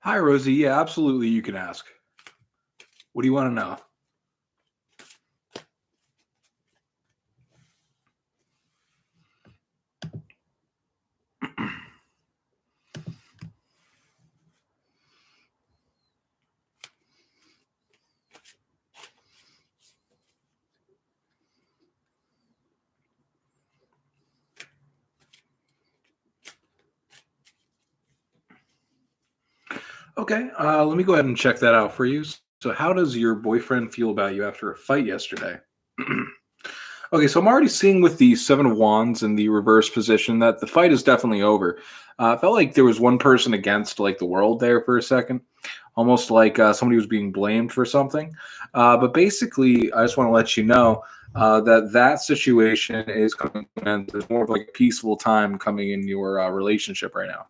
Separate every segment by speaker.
Speaker 1: Hi, Rosie. Yeah, absolutely. You can ask. What do you want to know? Okay, let me go ahead and check that out for you. So, how does your boyfriend feel about you after a fight yesterday? Okay, so I'm already seeing with the Seven of Wands in the reverse position that the fight is definitely over. I felt like there was one person against like the world there for a second, almost like somebody was being blamed for something. But basically, I just want to let you know that that situation is coming to an end. There's more of like a peaceful time coming in your relationship right now.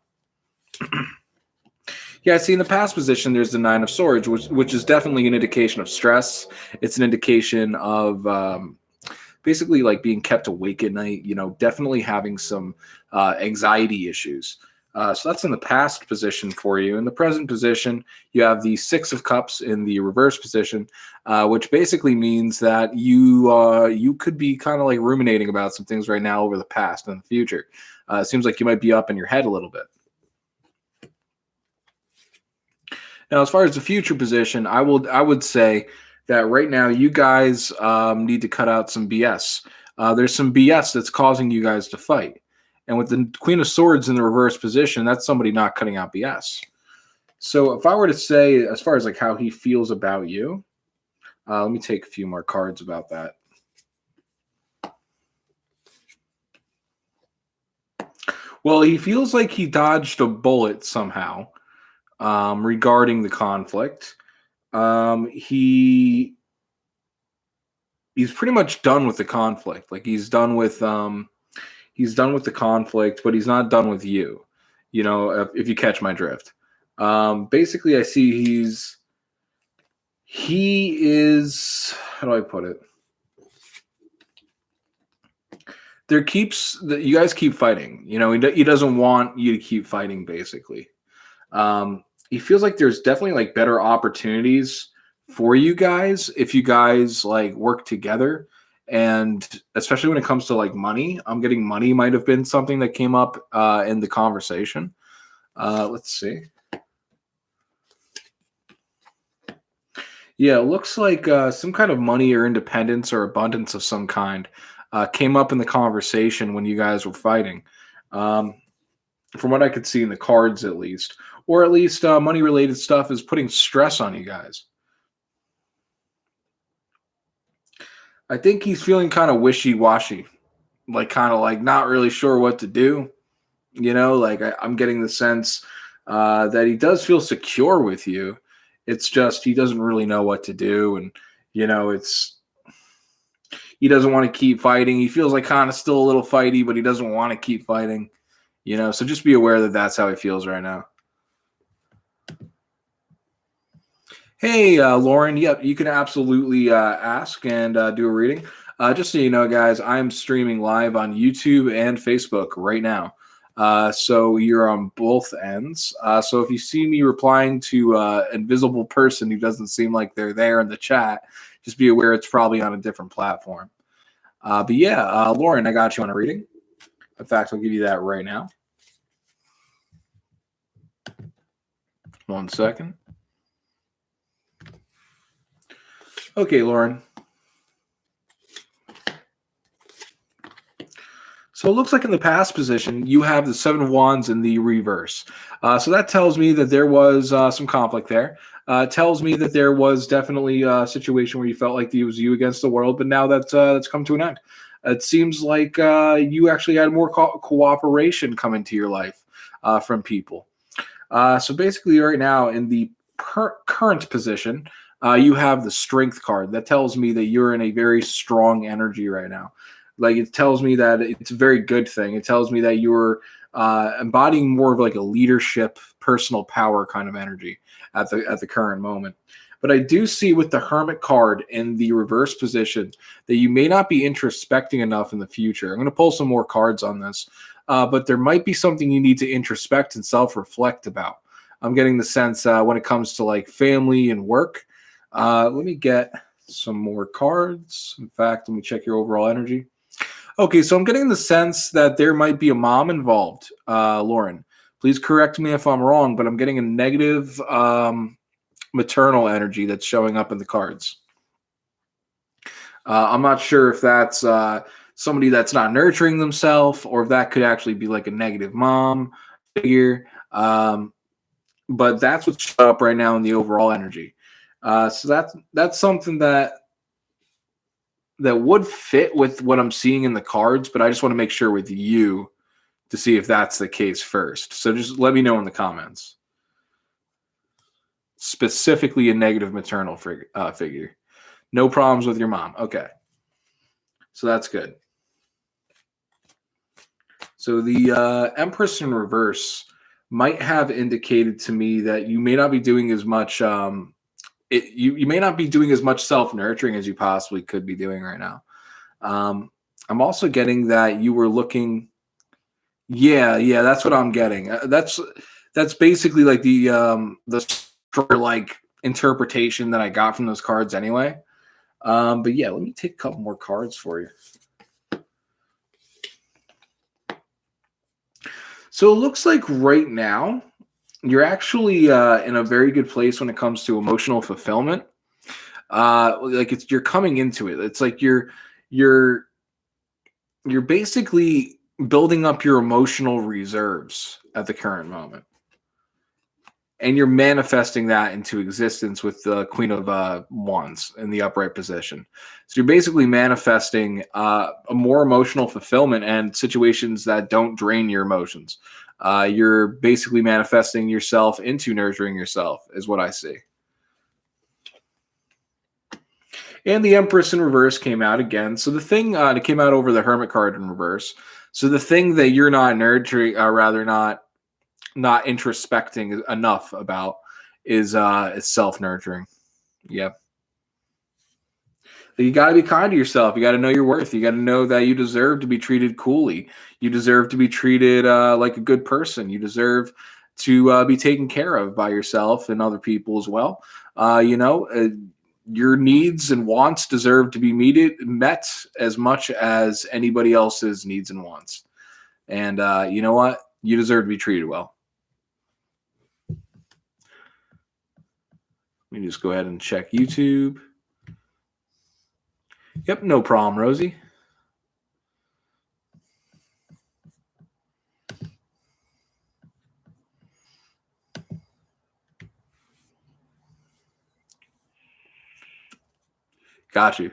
Speaker 1: Yeah, see, in the past position, there's the Nine of Swords, which is definitely an indication of stress. It's an indication of basically like being kept awake at night. You know, definitely having some anxiety issues. So that's in the past position for you. In the present position, you have the Six of Cups in the reverse position, which basically means that you could be kind of like ruminating about some things right now over the past and the future. It seems like you might be up in your head a little bit. Now, as far as the future position, I would say that right now you guys need to cut out some BS. There's some BS that's causing you guys to fight, and with the Queen of Swords in the reverse position, that's somebody not cutting out BS. So, if I were to say, as far as like how he feels about you, let me take a few more cards about that. Well, he feels like he dodged a bullet somehow regarding the conflict. He's pretty much done with the conflict. Like he's done with the conflict, but he's not done with you. You know, if you catch my drift. Basically, I see he is, how do I put it? You guys keep fighting. You know, he doesn't want you to keep fighting. Basically, he feels like there's definitely like better opportunities for you guys if you guys like work together, and especially when it comes to like money. I'm getting money might have been something that came up in the conversation. Let's see. Yeah, it looks like some kind of money or independence or abundance of some kind came up in the conversation when you guys were fighting. Um, from what I could see in the cards, at least, or at least money related stuff is putting stress on you guys. I think he's feeling kind of wishy washy, like kind of like not really sure what to do. You know, like I'm getting the sense that he does feel secure with you. It's just he doesn't really know what to do, and you know, he doesn't want to keep fighting. He feels like kind of still a little fighty, but he doesn't want to keep fighting. You know, so just be aware that that's how he feels right now. Hey, Lauren. Yep, you can absolutely ask and do a reading. Just so you know, guys, I'm streaming live on YouTube and Facebook right now. So you're on both ends. So if you see me replying to an invisible person who doesn't seem like they're there in the chat, just be aware it's probably on a different platform. But yeah, Lauren, I got you on a reading. In fact, I'll give you that right now. 1 second. Okay, Lauren. So it looks like in the past position, you have the Seven of Wands in the reverse. So that tells me that there was some conflict there. It tells me that there was definitely a situation where you felt like it was you against the world, but now that's come to an end. It seems like you actually had more cooperation come into your life from people. So basically right now in the current position, you have the Strength card. That tells me that you're in a very strong energy right now. Like it tells me that it's a very good thing. It tells me that you're embodying more of like a leadership, personal power kind of energy at the current moment. But I do see with the Hermit card in the reverse position that you may not be introspecting enough in the future. I'm going to pull some more cards on this, but there might be something you need to introspect and self-reflect about. I'm getting the sense when it comes to like family and work. Let me get some more cards. In fact, let me check your overall energy. Okay, so I'm getting the sense that there might be a mom involved, Lauren. Please correct me if I'm wrong, but I'm getting a negative maternal energy that's showing up in the cards. I'm not sure if that's somebody that's not nurturing themselves, or if that could actually be like a negative mom figure. But that's what's showing up right now in the overall energy. So that's something that would fit with what I'm seeing in the cards, but I just want to make sure with you to see if that's the case first. So just let me know in the comments. Specifically a negative maternal figure. No problems with your mom. Okay. So that's good. So the Empress in reverse might have indicated to me that you may not be doing as much you may not be doing as much self-nurturing as you possibly could be doing right now. I'm also getting that you were looking. Yeah, that's what I'm getting. That's basically like the like interpretation that I got from those cards anyway. But yeah, let me take a couple more cards for you. So it looks like right now you're actually in a very good place when it comes to emotional fulfillment. Like you're coming into it. It's like you're basically building up your emotional reserves at the current moment, and you're manifesting that into existence with the Queen of Wands in the upright position. So you're basically manifesting a more emotional fulfillment and situations that don't drain your emotions. You're basically manifesting yourself into nurturing yourself, is what I see. And the Empress in reverse came out again. So the thing that came out over the Hermit card in reverse. So the thing that you're not nurturing, or rather not introspecting enough about, is self-nurturing. Yep. You got to be kind to yourself. You got to know your worth. You got to know that you deserve to be treated coolly. You deserve to be treated like a good person. You deserve to be taken care of by yourself and other people as well. Your needs and wants deserve to be met as much as anybody else's needs and wants. And you know what? You deserve to be treated well. Let me just go ahead and check YouTube. Yep, no problem, Rosie. Got you.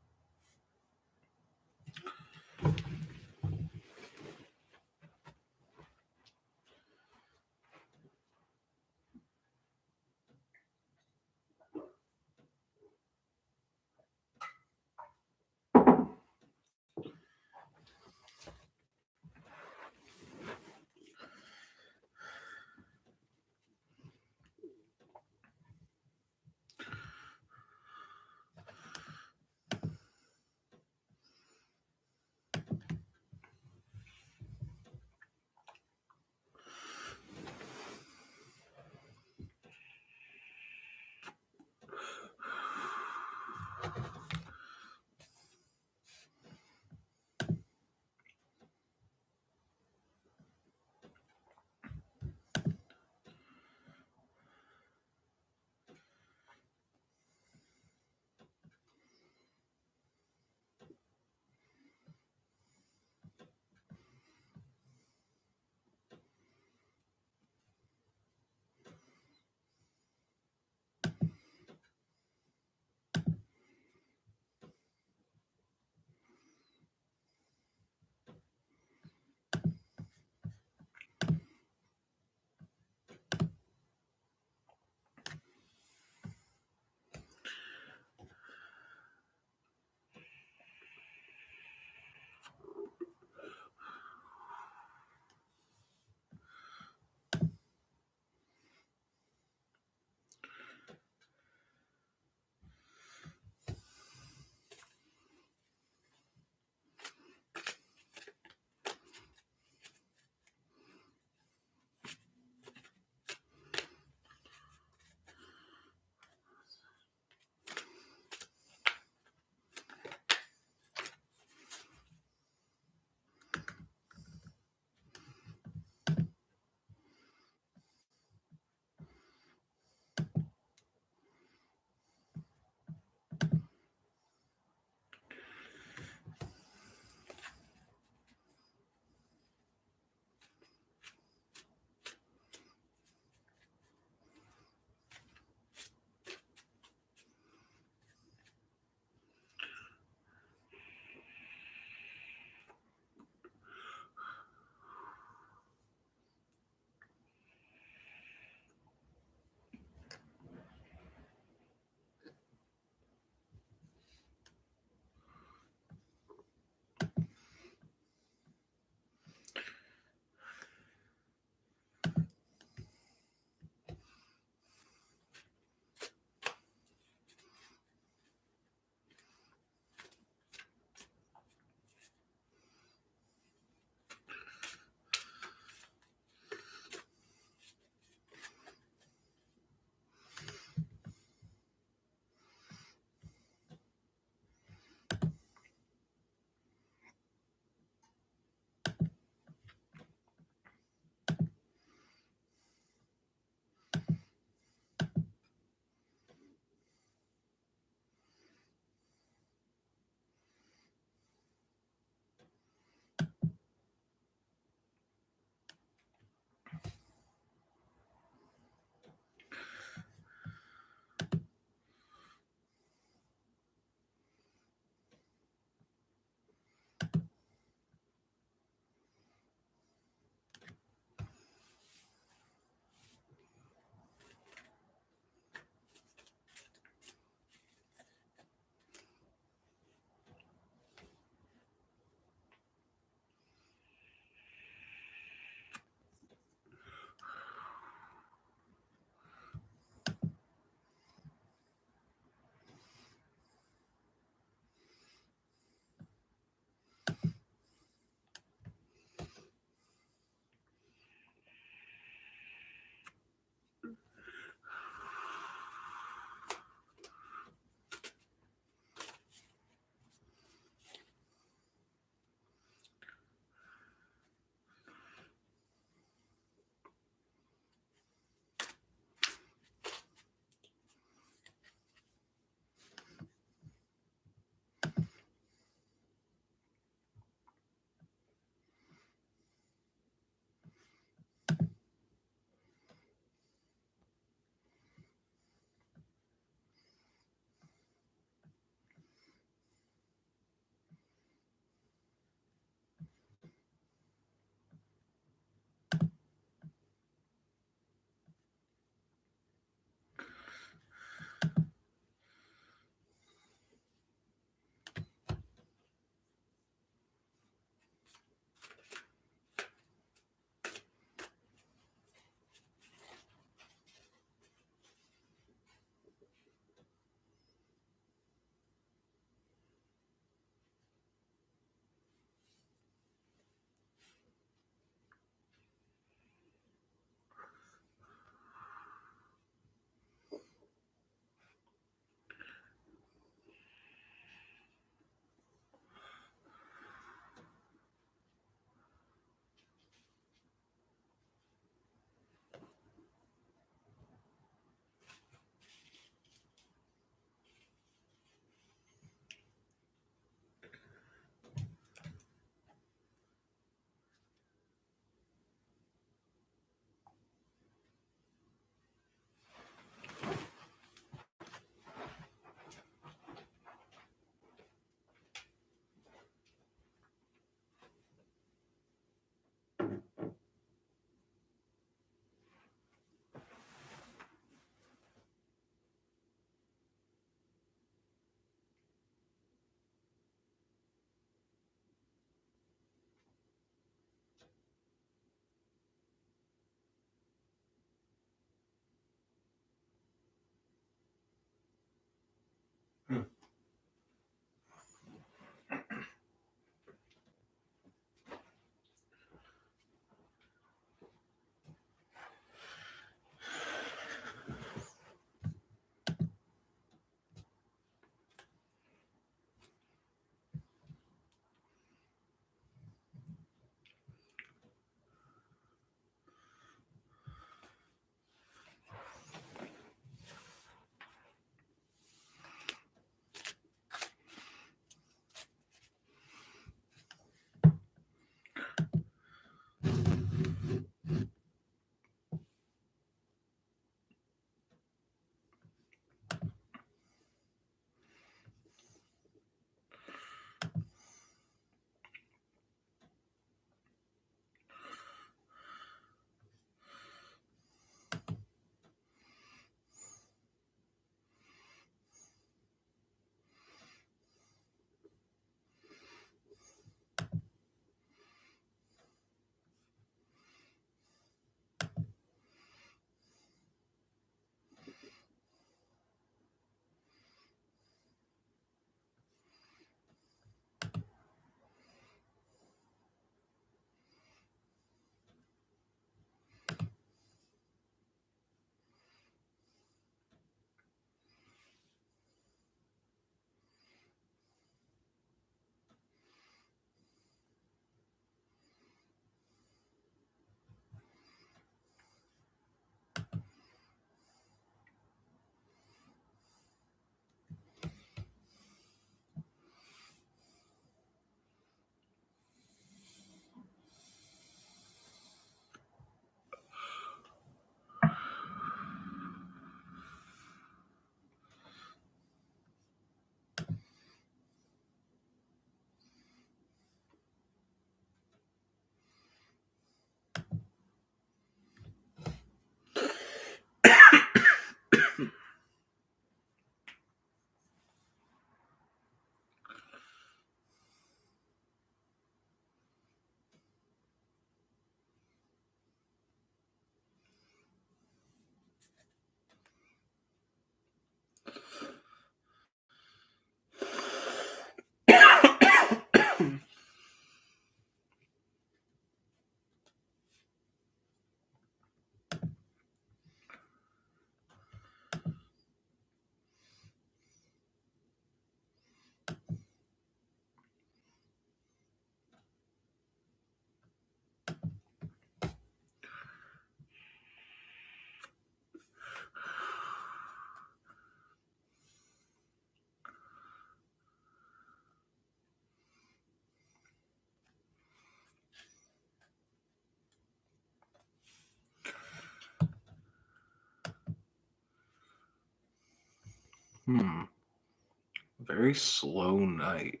Speaker 1: Very slow night.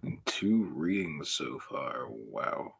Speaker 1: And 2 readings so far. Wow.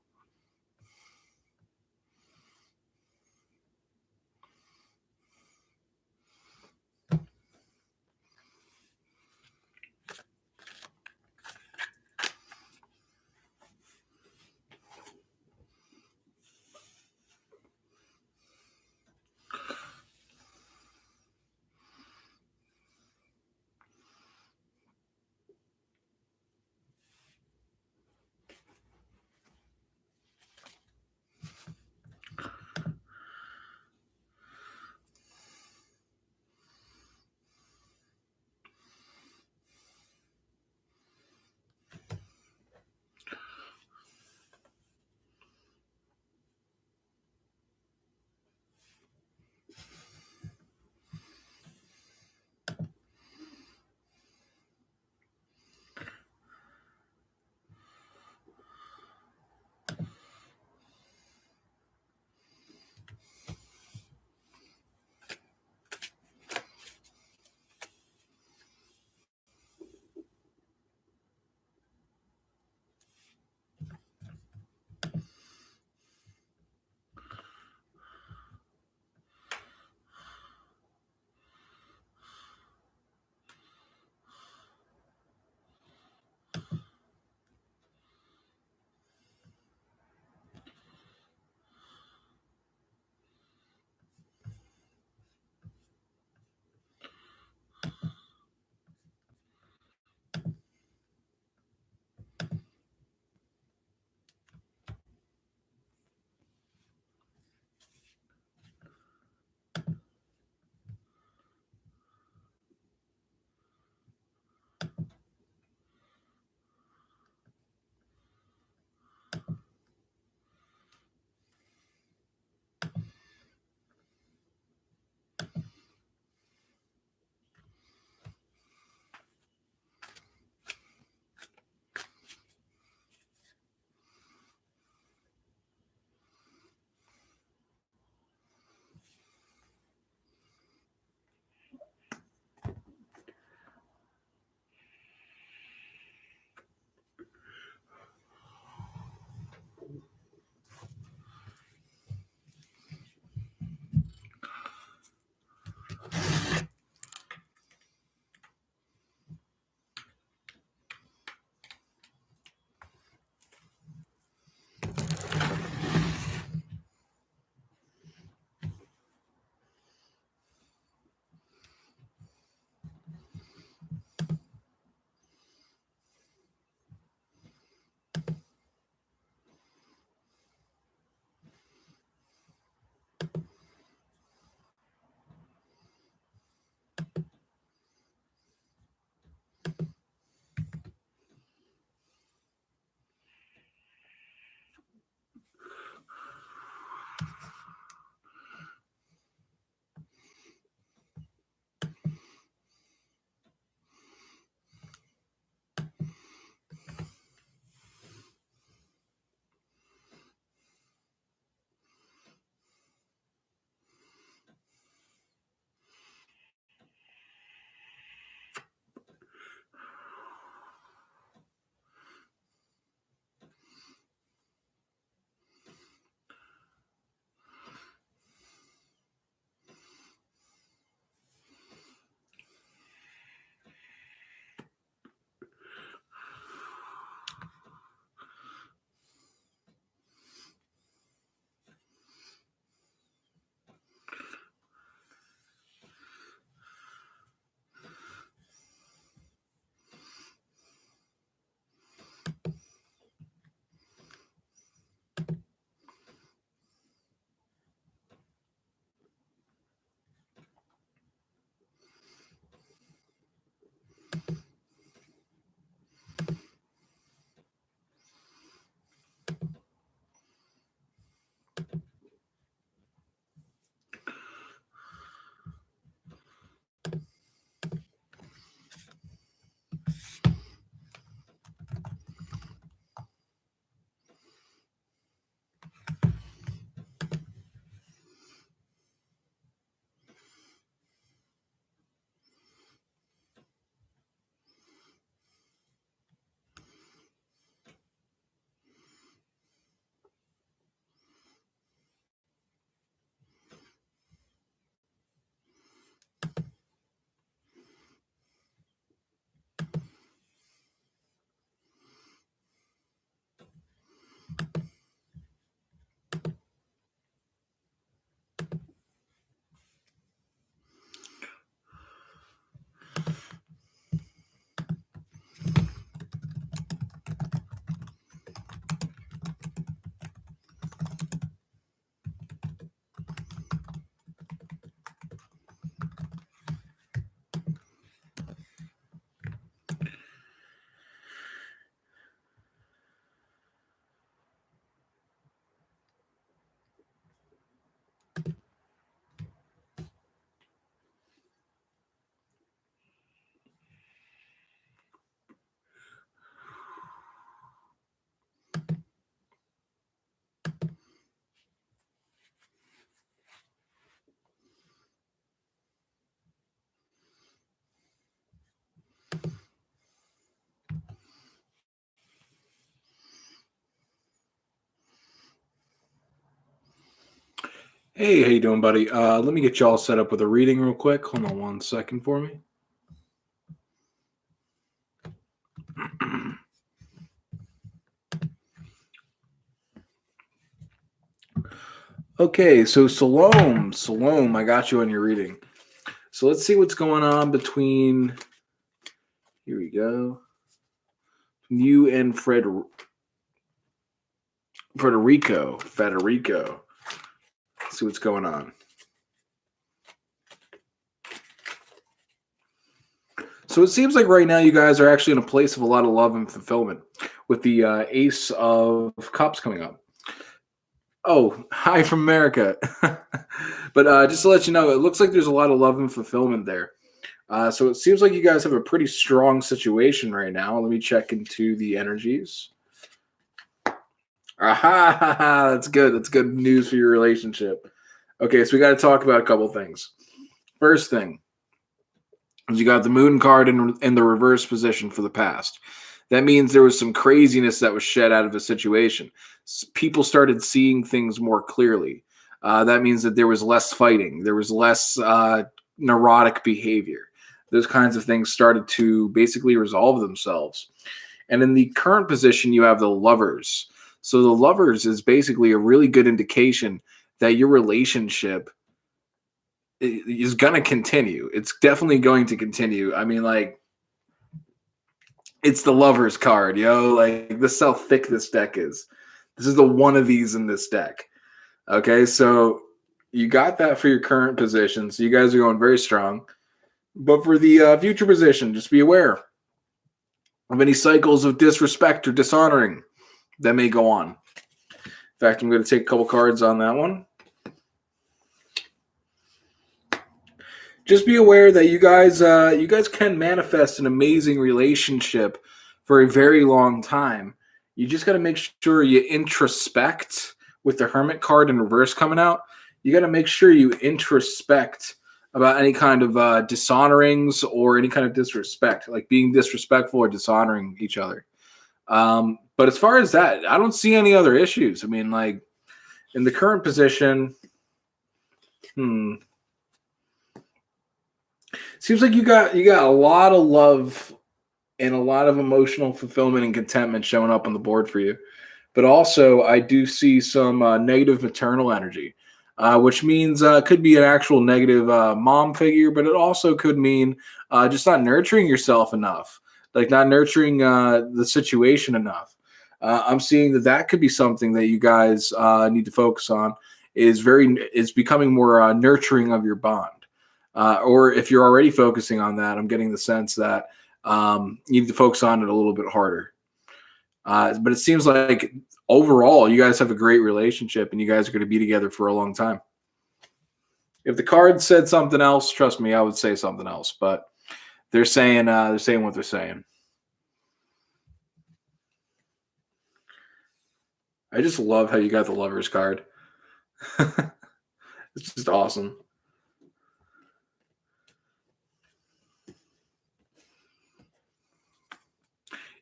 Speaker 1: Hey, how you doing, buddy? Let me get y'all set up with a reading real quick. Hold on one second for me. Okay, so Salome, I got you on your reading. So let's see what's going on between, here we go, you and Federico. Let's see what's going on. So it seems like right now you guys are actually in a place of a lot of love and fulfillment with the Ace of Cups coming up. Oh, hi from America. But just to let you know, it looks like there's a lot of love and fulfillment there. So it seems like you guys have a pretty strong situation right now. Let me check into the energies. Aha, that's good. That's good news for your relationship. Okay, so we got to talk about a couple things. First thing is you got the moon card in the reverse position for the past. That means there was some craziness that was shed out of the situation. People started seeing things more clearly. That means that there was less fighting. There was less neurotic behavior. Those kinds of things started to basically resolve themselves. And in the current position, you have the Lovers. So the Lovers is basically a really good indication that your relationship is going to continue. It's definitely going to continue. I mean, like, it's the Lovers card, yo. Like, this is how thick this deck is. This is the one of these in this deck. Okay, so you got that for your current position. So you guys are going very strong. But for the future position, just be aware of any cycles of disrespect or dishonoring that may go on. In fact, I'm going to take a couple cards on that one. Just be aware that you guys can manifest an amazing relationship for a very long time. You just got to make sure you introspect with the Hermit card in reverse coming out. You got to make sure you introspect about any kind of dishonorings or any kind of disrespect, like being disrespectful or dishonoring each other. But as far as that, I don't see any other issues. I mean, like, in the current position, seems like you got a lot of love and a lot of emotional fulfillment and contentment showing up on the board for you. But also, I do see some negative maternal energy, which means could be an actual negative mom figure, but it also could mean just not nurturing yourself enough, like not nurturing the situation enough. I'm seeing that could be something that you guys need to focus on. Is becoming more nurturing of your bond. Or if you're already focusing on that, I'm getting the sense that you need to focus on it a little bit harder. But it seems like overall, you guys have a great relationship and you guys are going to be together for a long time. If the card said something else, trust me, I would say something else. But they're saying what they're saying. I just love how you got the Lovers card. It's just awesome.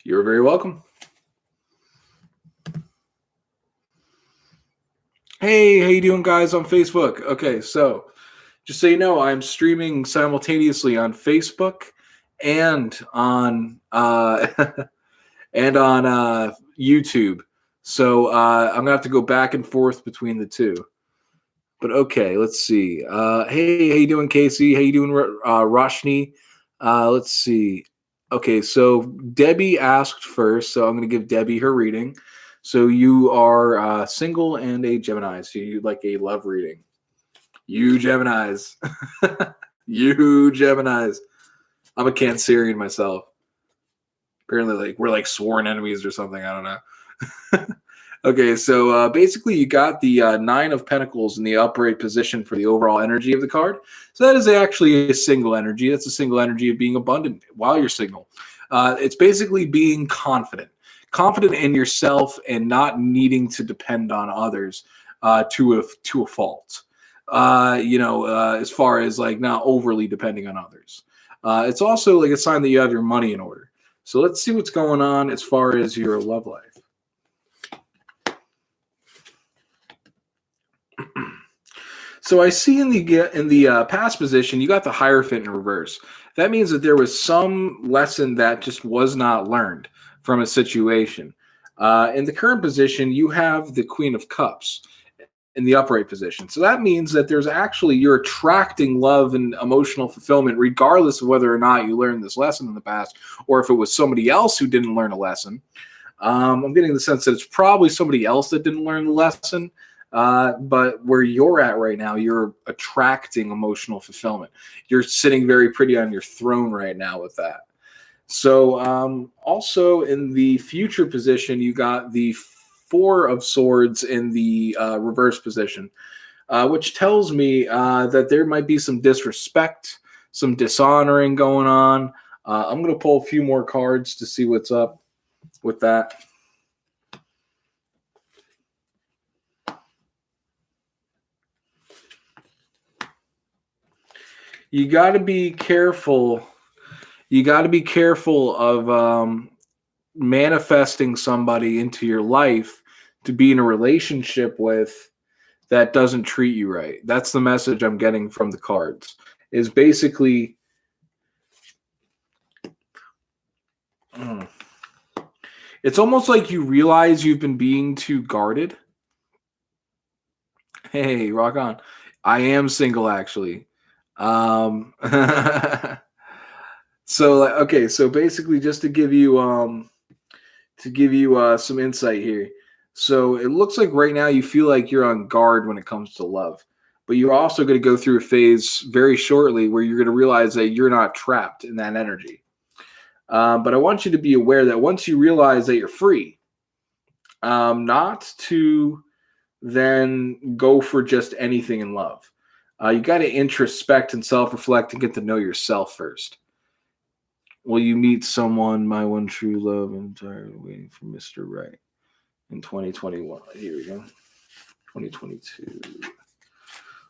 Speaker 1: You're very welcome. Hey, how you doing, guys, on Facebook? Okay, so just so you know, I'm streaming simultaneously on Facebook and on and on YouTube. So I'm gonna have to go back and forth between the two. But okay, let's see. Hey, how you doing, Casey? How you doing, Roshni? Let's see. Okay, so Debbie asked first, so I'm going to give Debbie her reading. So you are single and a Gemini, so you like a love reading. You Geminis. You Geminis. I'm a Cancerian myself. Apparently, like we're like sworn enemies or something. I don't know. Okay, so basically you got the Nine of Pentacles in the upright position for the overall energy of the card. So that is actually a single energy. That's a single energy of being abundant while you're single. It's basically being confident in yourself and not needing to depend on others to a fault. As far as like not overly depending on others. It's also like a sign that you have your money in order. So let's see what's going on as far as your love life. So I see in the past position, you got the Hierophant in reverse. That means that there was some lesson that just was not learned from a situation. In the current position, you have the Queen of Cups in the upright position. So that means that there's actually, you're attracting love and emotional fulfillment, regardless of whether or not you learned this lesson in the past, or if it was somebody else who didn't learn a lesson. I'm getting the sense that it's probably somebody else that didn't learn the lesson. But where you're at right now, you're attracting emotional fulfillment. You're sitting very pretty on your throne right now with that. So also in the future position, you got the Four of Swords in the reverse position, which tells me that there might be some disrespect, some dishonoring going on. I'm going to pull a few more cards to see what's up with that. You got to be careful. You got to be careful of manifesting somebody into your life to be in a relationship with that doesn't treat you right. That's the message I'm getting from the cards. Is basically it's almost like you realize you've been being too guarded. Hey, rock on. I am single, actually. So okay, so basically, just to give you some insight here. So it looks like right now you feel like you're on guard when it comes to love, but you're also going to go through a phase very shortly where you're going to realize that you're not trapped in that energy. But I want you to be aware that once you realize that you're free, not to then go for just anything in love. You got to introspect and self-reflect and get to know yourself first. Will you meet someone, my one true love, and tired of waiting for Mr. Right in 2021? Here we go. 2022.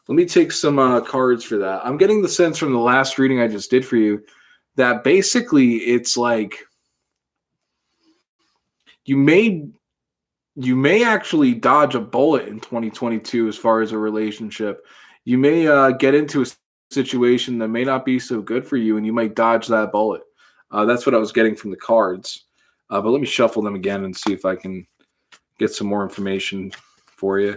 Speaker 1: Let me take some cards for that. I'm getting the sense from the last reading I just did for you that basically it's like you may actually dodge a bullet in 2022 as far as a relationship. You may get into a situation that may not be so good for you, and you might dodge that bullet. That's what I was getting from the cards. But let me shuffle them again and see if I can get some more information for you.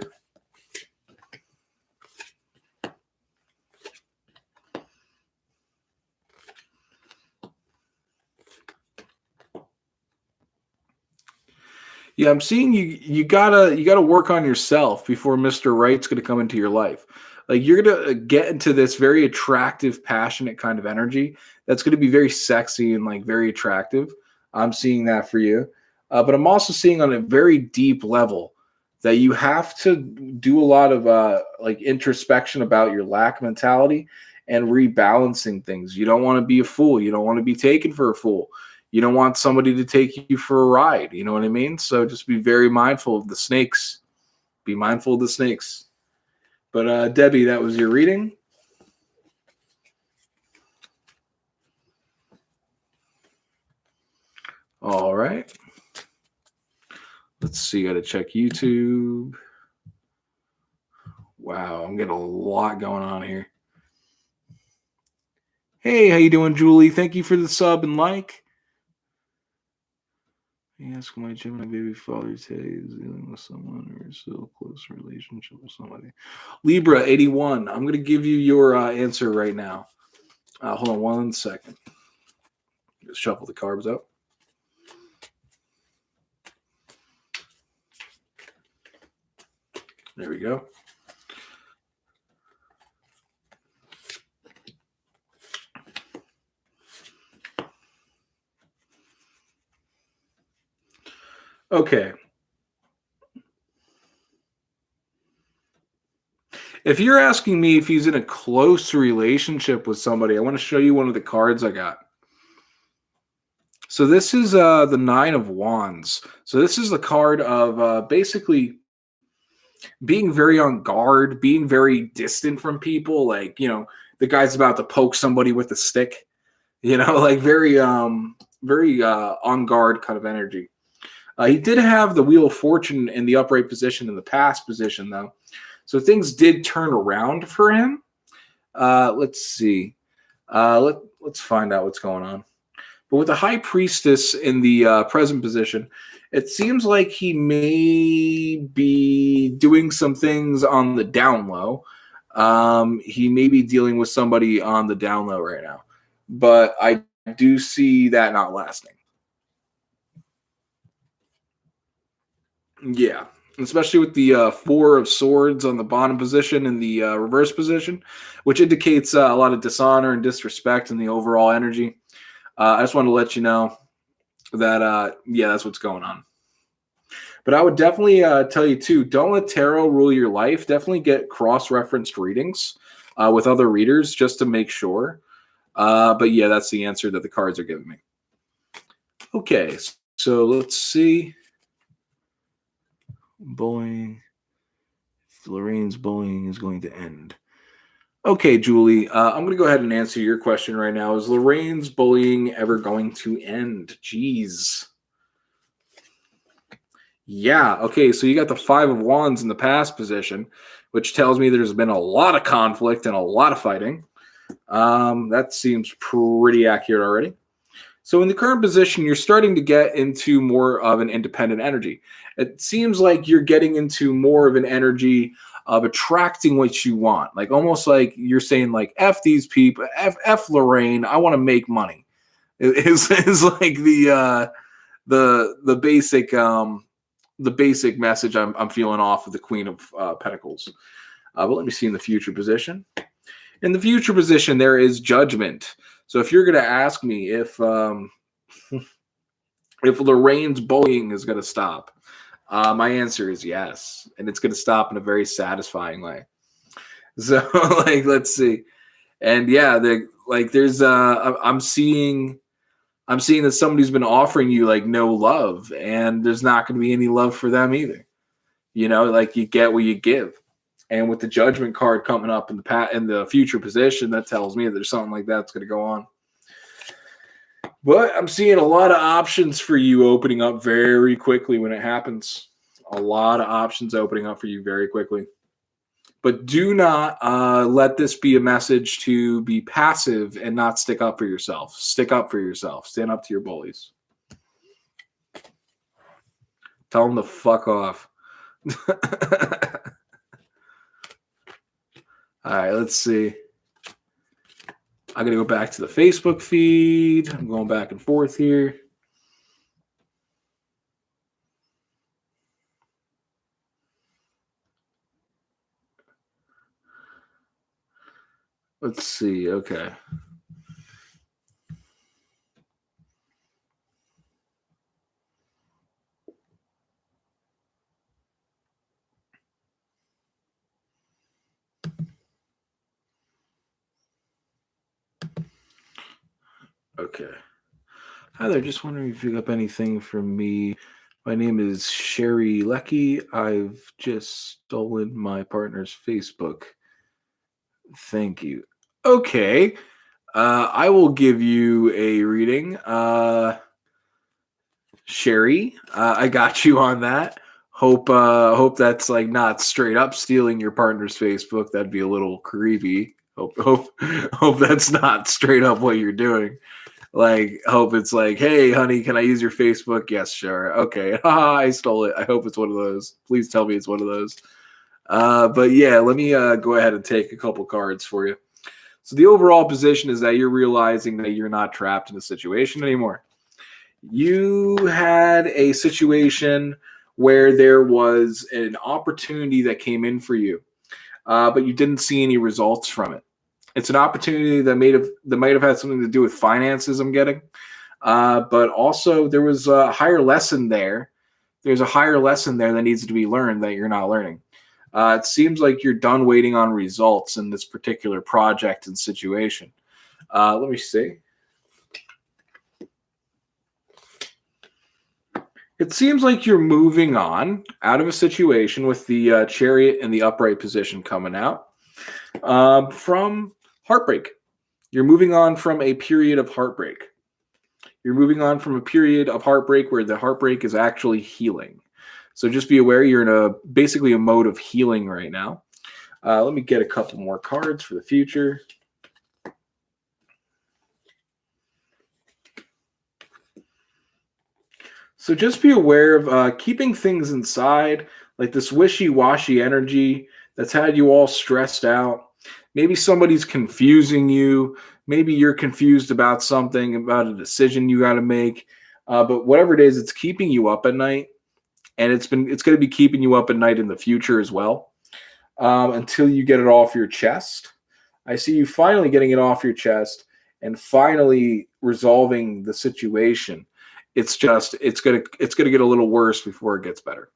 Speaker 1: Yeah, I'm seeing you gotta work on yourself before Mr. Right's gonna come into your life. Like you're gonna get into this very attractive, passionate kind of energy that's gonna be very sexy and like very attractive. I'm seeing that for you. But I'm also seeing on a very deep level that you have to do a lot of like introspection about your lack mentality and rebalancing things. You don't want to be a fool. You don't want to be taken for a fool. You don't want somebody to take you for a ride. You know what I mean? So just be very mindful of the snakes. Be mindful of the snakes. But Debbie, that was your reading. All right. Let's see. Got to check YouTube. Wow, I'm getting a lot going on here. Hey, how you doing, Julie? Thank you for the sub and like. Ask my Gemini baby father today is dealing with someone or still a close relationship with somebody. Libra 81. I'm going to give you your answer right now. Hold on 1 second. Just shuffle the cards out. There we go. Okay. If you're asking me if he's in a close relationship with somebody, I want to show you one of the cards I got. So this is the Nine of Wands. So this is the card of basically being very on guard, being very distant from people. Like, you know, the guy's about to poke somebody with a stick, you know, like very on guard kind of energy. He did have the Wheel of Fortune in the upright position in the past position, though. So things did turn around for him. Let's see. Let's find out what's going on. But with the High Priestess in the present position, it seems like he may be doing some things on the down low. He may be dealing with somebody on the down low right now. But I do see that not lasting. Yeah. Especially with the Four of Swords on the bottom position and the reverse position, which indicates a lot of dishonor and disrespect in the overall energy. I just want to let you know that, yeah, that's what's going on. But I would definitely tell you, too, don't let tarot rule your life. Definitely get cross-referenced readings with other readers just to make sure. But, yeah, that's the answer that the cards are giving me. Okay, so let's see. Bullying. Lorraine's bullying is going to end. Okay, Julie, I'm going to go ahead and answer your question right now. Is Lorraine's bullying ever going to end? Jeez. Yeah, okay, so you got the Five of Wands in the past position, which tells me there's been a lot of conflict and a lot of fighting. That seems pretty accurate already. So in the current position, you're starting to get into more of an independent energy. It seems like you're getting into more of an energy of attracting what you want. Like almost like you're saying like, F these people, F Lorraine, I want to make money. Is like the basic message I'm feeling off of the Queen of Pentacles. But let me see in the future position. In the future position, there is Judgment. So if you're going to ask me if Lorraine's bullying is going to stop, my answer is yes, and it's going to stop in a very satisfying way. So, like, let's see, and yeah, there's I'm seeing that somebody's been offering you like no love, and there's not going to be any love for them either. You know, like you get what you give. And with the Judgment card coming up in the future position, that tells me that there's something like that's going to go on. But I'm seeing a lot of options for you opening up very quickly when it happens. A lot of options opening up for you very quickly. But do not let this be a message to be passive and not stick up for yourself. Stick up for yourself. Stand up to your bullies. Tell them to fuck off. All right, let's see. I'm going to go back to the Facebook feed. I'm going back and forth here. Let's see. Okay. Okay. Hi there. Just wondering if you got anything from me. My name is Sherry Lecky. I've just stolen my partner's Facebook. Thank you. Okay. I will give you a reading. Sherry, I got you on that. Hope that's like not straight up stealing your partner's Facebook. That'd be a little creepy. Hope that's not straight up what you're doing. Like, hope it's like, hey, honey, can I use your Facebook? Yes, sure. Okay. I stole it. I hope it's one of those. Please tell me it's one of those. But yeah, let me go ahead and take a couple cards for you. So the overall position is that you're realizing that you're not trapped in a situation anymore. You had a situation where there was an opportunity that came in for you, but you didn't see any results from it. It's an opportunity that might have had something to do with finances, I'm getting. But also there was a higher lesson there. There's a higher lesson there that needs to be learned that you're not learning. It seems like you're done waiting on results in this particular project and situation. Let me see. It seems like you're moving on out of a situation with the Chariot in the upright position coming out from heartbreak. You're moving on from a period of heartbreak. You're moving on from a period of heartbreak where the heartbreak is actually healing. So just be aware you're in basically a mode of healing right now. Let me get a couple more cards for the future. So just be aware of keeping things inside, like this wishy-washy energy that's had you all stressed out. Maybe somebody's confusing you. Maybe you're confused about something, about a decision you got to make. But whatever it is, it's keeping you up at night, and it's going to be keeping you up at night in the future as well, until you get it off your chest. I see you finally getting it off your chest and finally resolving the situation. It's gonna get a little worse before it gets better.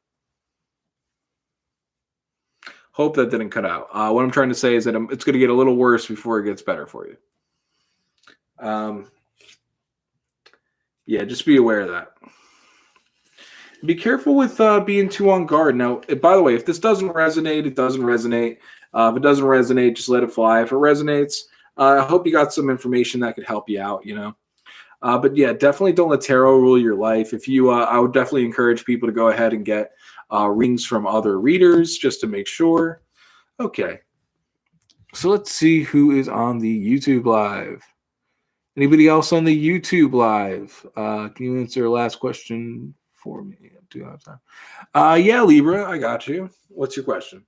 Speaker 1: Hope that didn't cut out. What I'm trying to say is that it's going to get a little worse before it gets better for you. Yeah, just be aware of that. Be careful with being too on guard. Now, by the way, if this doesn't resonate, it doesn't resonate. If it doesn't resonate, just let it fly. If it resonates, I hope you got some information that could help you out, But yeah, definitely don't let tarot rule your life. If you, I would definitely encourage people to go ahead and get readings from other readers just to make sure. Okay. So let's see who is on the YouTube Live. Anybody else on the YouTube Live? Can you answer the last question for me? Do I have time? Yeah, Libra, I got you. What's your question?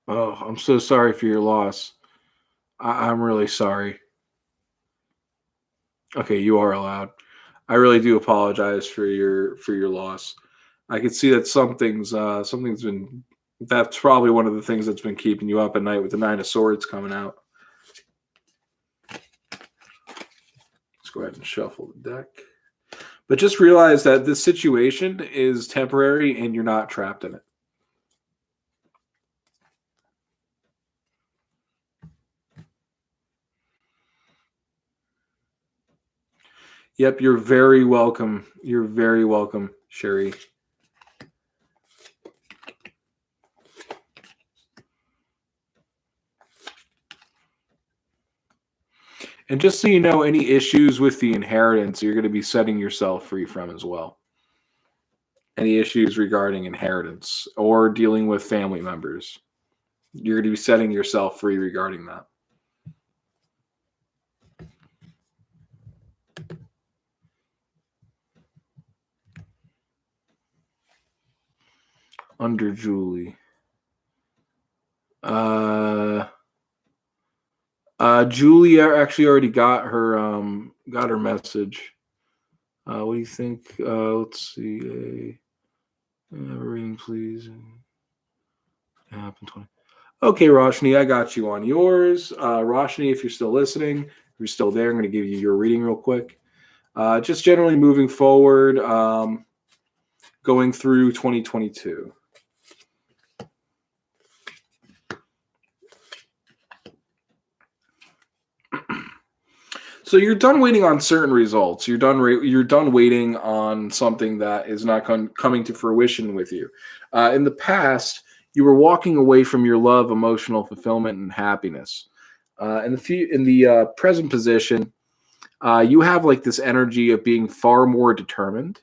Speaker 1: Oh, I'm so sorry for your loss. I'm really sorry. Okay, you are allowed. I really do apologize for your loss. I can see that something's been. That's probably one of the things that's been keeping you up at night with the Nine of Swords coming out. Let's go ahead and shuffle the deck. But just realize that this situation is temporary and you're not trapped in it. Yep, you're very welcome. You're very welcome, Sherry. And just so you know, any issues with the inheritance, you're going to be setting yourself free from as well. Any issues regarding inheritance or dealing with family members, you're going to be setting yourself free regarding that. Under Julie. Julie actually already got her message. What do you think? Let's see. Reading, please. Happen 20. Okay, Roshni, I got you on yours. Roshni, if you're still listening, if you're still there, I'm going to give you your reading real quick. Just generally moving forward, going through 2022. So you're done waiting on certain results. You're done waiting on something that is not coming to fruition with you. In the past, you were walking away from your love, emotional fulfillment, and happiness. In the present position, you have like this energy of being far more determined,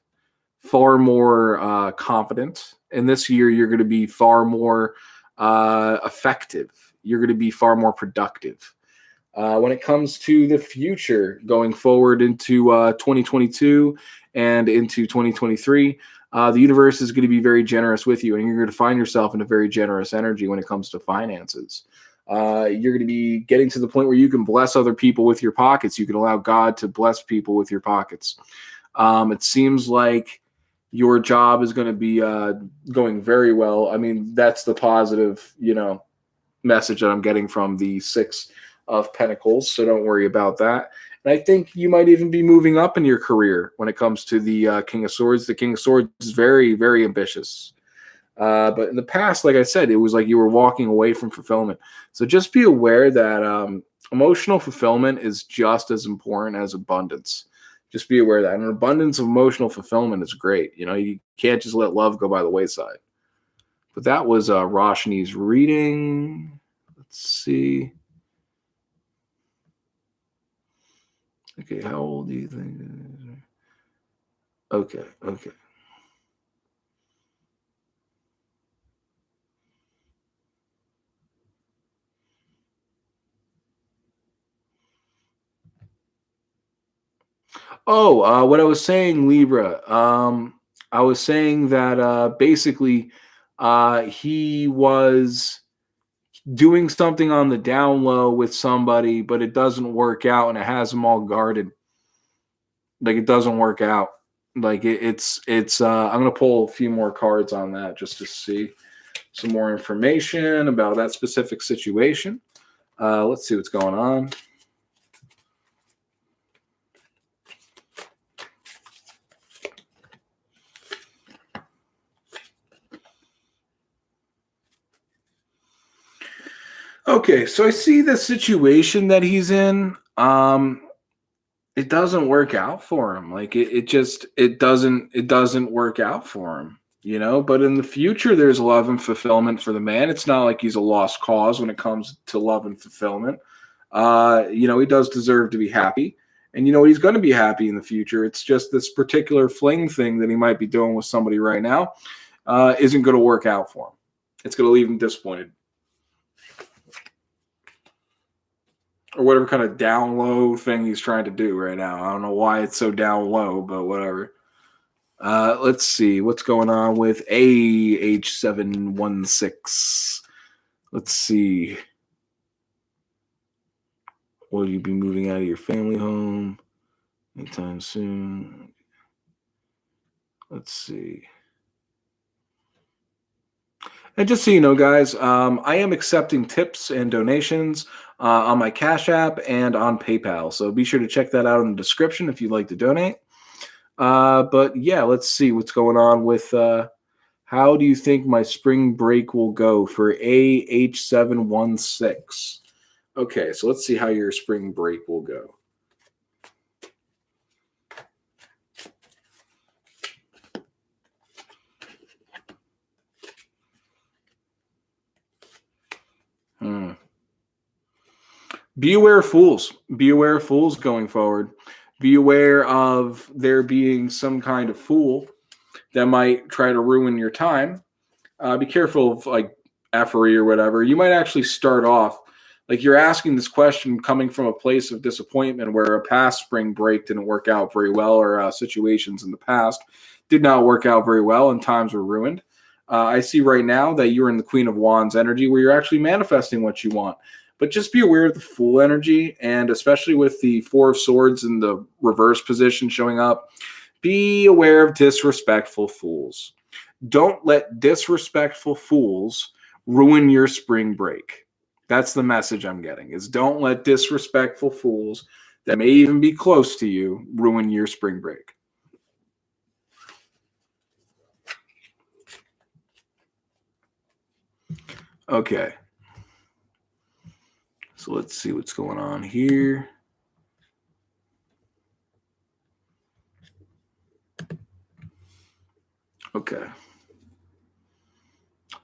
Speaker 1: far more confident. And this year, you're going to be far more effective. You're going to be far more productive. When it comes to the future, going forward into 2022 and into 2023, the universe is going to be very generous with you, and you're going to find yourself in a very generous energy when it comes to finances. You're going to be getting to the point where you can bless other people with your pockets. You can allow God to bless people with your pockets. It seems like your job is going to be going very well. I mean, that's the positive, message that I'm getting from the Six of Pentacles, so don't worry about that. And I think you might even be moving up in your career when it comes to the King of Swords. The King of Swords is very, very ambitious. But in the past, like I said, it was like you were walking away from fulfillment. So just be aware that emotional fulfillment is just as important as abundance. Just be aware of that. An abundance of emotional fulfillment is great. You know, you can't just let love go by the wayside. But that was Roshni's reading. Let's see. Okay, how old do you think? Okay. Oh, what I was saying, Libra. I was saying that basically he was doing something on the down low with somebody, but it doesn't work out, and it has them all guarded. Like it doesn't work out. Like it's. I'm gonna pull a few more cards on that just to see some more information about that specific situation. Let's see what's going on. Okay, so I see the situation that he's in. It doesn't work out for him. Like it doesn't work out for him, you know. But in the future, there's love and fulfillment for the man. It's not like he's a lost cause when it comes to love and fulfillment. You know, he does deserve to be happy, and you know he's going to be happy in the future. It's just this particular fling thing that he might be doing with somebody right now isn't going to work out for him. It's going to leave him disappointed. Or whatever kind of down low thing he's trying to do right now. I don't know why it's so down low, but whatever. Let's see what's going on with AH716. Let's see. Will you be moving out of your family home anytime soon? Let's see. And just so you know, guys, I am accepting tips and donations on my Cash App and on PayPal. So be sure to check that out in the description if you'd like to donate. But yeah, let's see what's going on with how do you think my spring break will go for AH716? Okay, so let's see how your spring break will go. Be aware of fools. Be aware of fools going forward. Be aware of there being some kind of fool that might try to ruin your time. Be careful of like effery or whatever. You might actually start off like you're asking this question coming from a place of disappointment where a past spring break didn't work out very well, or situations in the past did not work out very well and times were ruined. I see right now that you're in the Queen of Wands energy where you're actually manifesting what you want. But just be aware of the Fool energy, and especially with the Four of Swords in the reverse position showing up, be aware of disrespectful fools. Don't let disrespectful fools ruin your spring break. That's the message I'm getting, is don't let disrespectful fools that may even be close to you ruin your spring break. Okay. So let's see what's going on here. Okay.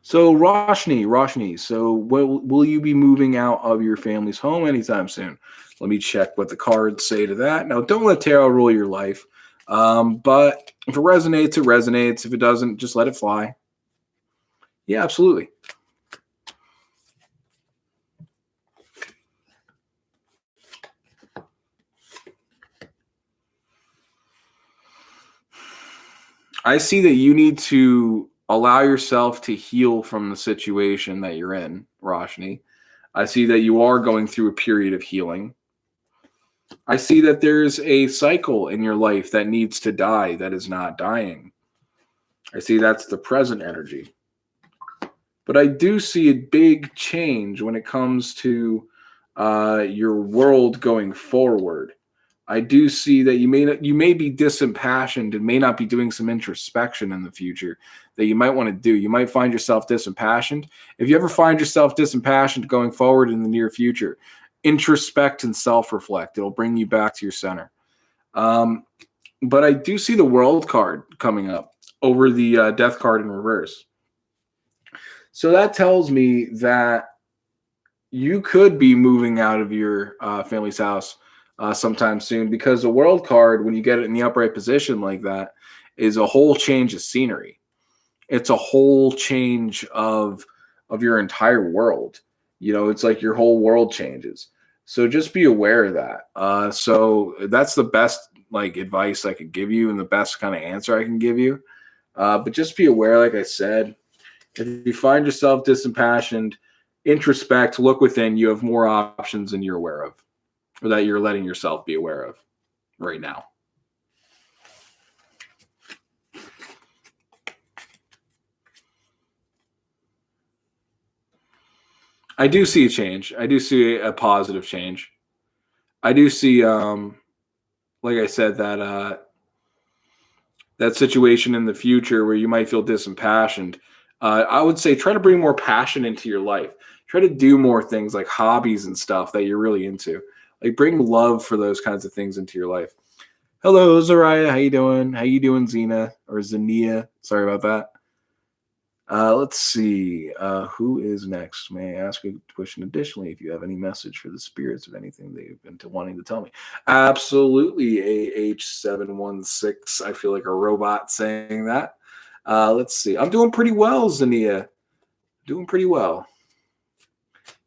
Speaker 1: So Roshni, so will you be moving out of your family's home anytime soon? Let me check what the cards say to that. Now, don't let tarot rule your life. But if it resonates, it resonates. If it doesn't, just let it fly. Yeah, absolutely. I see that you need to allow yourself to heal from the situation that you're in, Roshni. I see that you are going through a period of healing. I see that there's a cycle in your life that needs to die that is not dying. I see that's the present energy. But I do see a big change when it comes to your world going forward. I do see that you may be disimpassioned and may not be doing some introspection in the future that you might want to do. You might find yourself disimpassioned. If you ever find yourself disimpassioned going forward in the near future, introspect and self-reflect. It'll bring you back to your center. But I do see the World card coming up over the Death card in reverse. So that tells me that you could be moving out of your family's house sometime soon, because the World card, when you get it in the upright position like that, is a whole change of scenery. It's a whole change of your entire world. You know, it's like your whole world changes. So just be aware of that. So that's the best like advice I could give you and the best kind of answer I can give you. But just be aware, like I said, if you find yourself disimpassioned, introspect, look within, you have more options than you're aware of, or that you're letting yourself be aware of right now. I do see a change. I do see a positive change. I do see, like I said, that situation in the future where you might feel disimpassioned. I would say try to bring more passion into your life. Try to do more things like hobbies and stuff that you're really into. Like bring love for those kinds of things into your life. Hello, Zariah. How you doing? How you doing, Zena or Zania? Sorry about that. Let's see. Who is next? May I ask a question additionally if you have any message for the spirits of anything they've been wanting to tell me? Absolutely, AH716. I feel like a robot saying that. Let's see. I'm doing pretty well, Zania. Doing pretty well.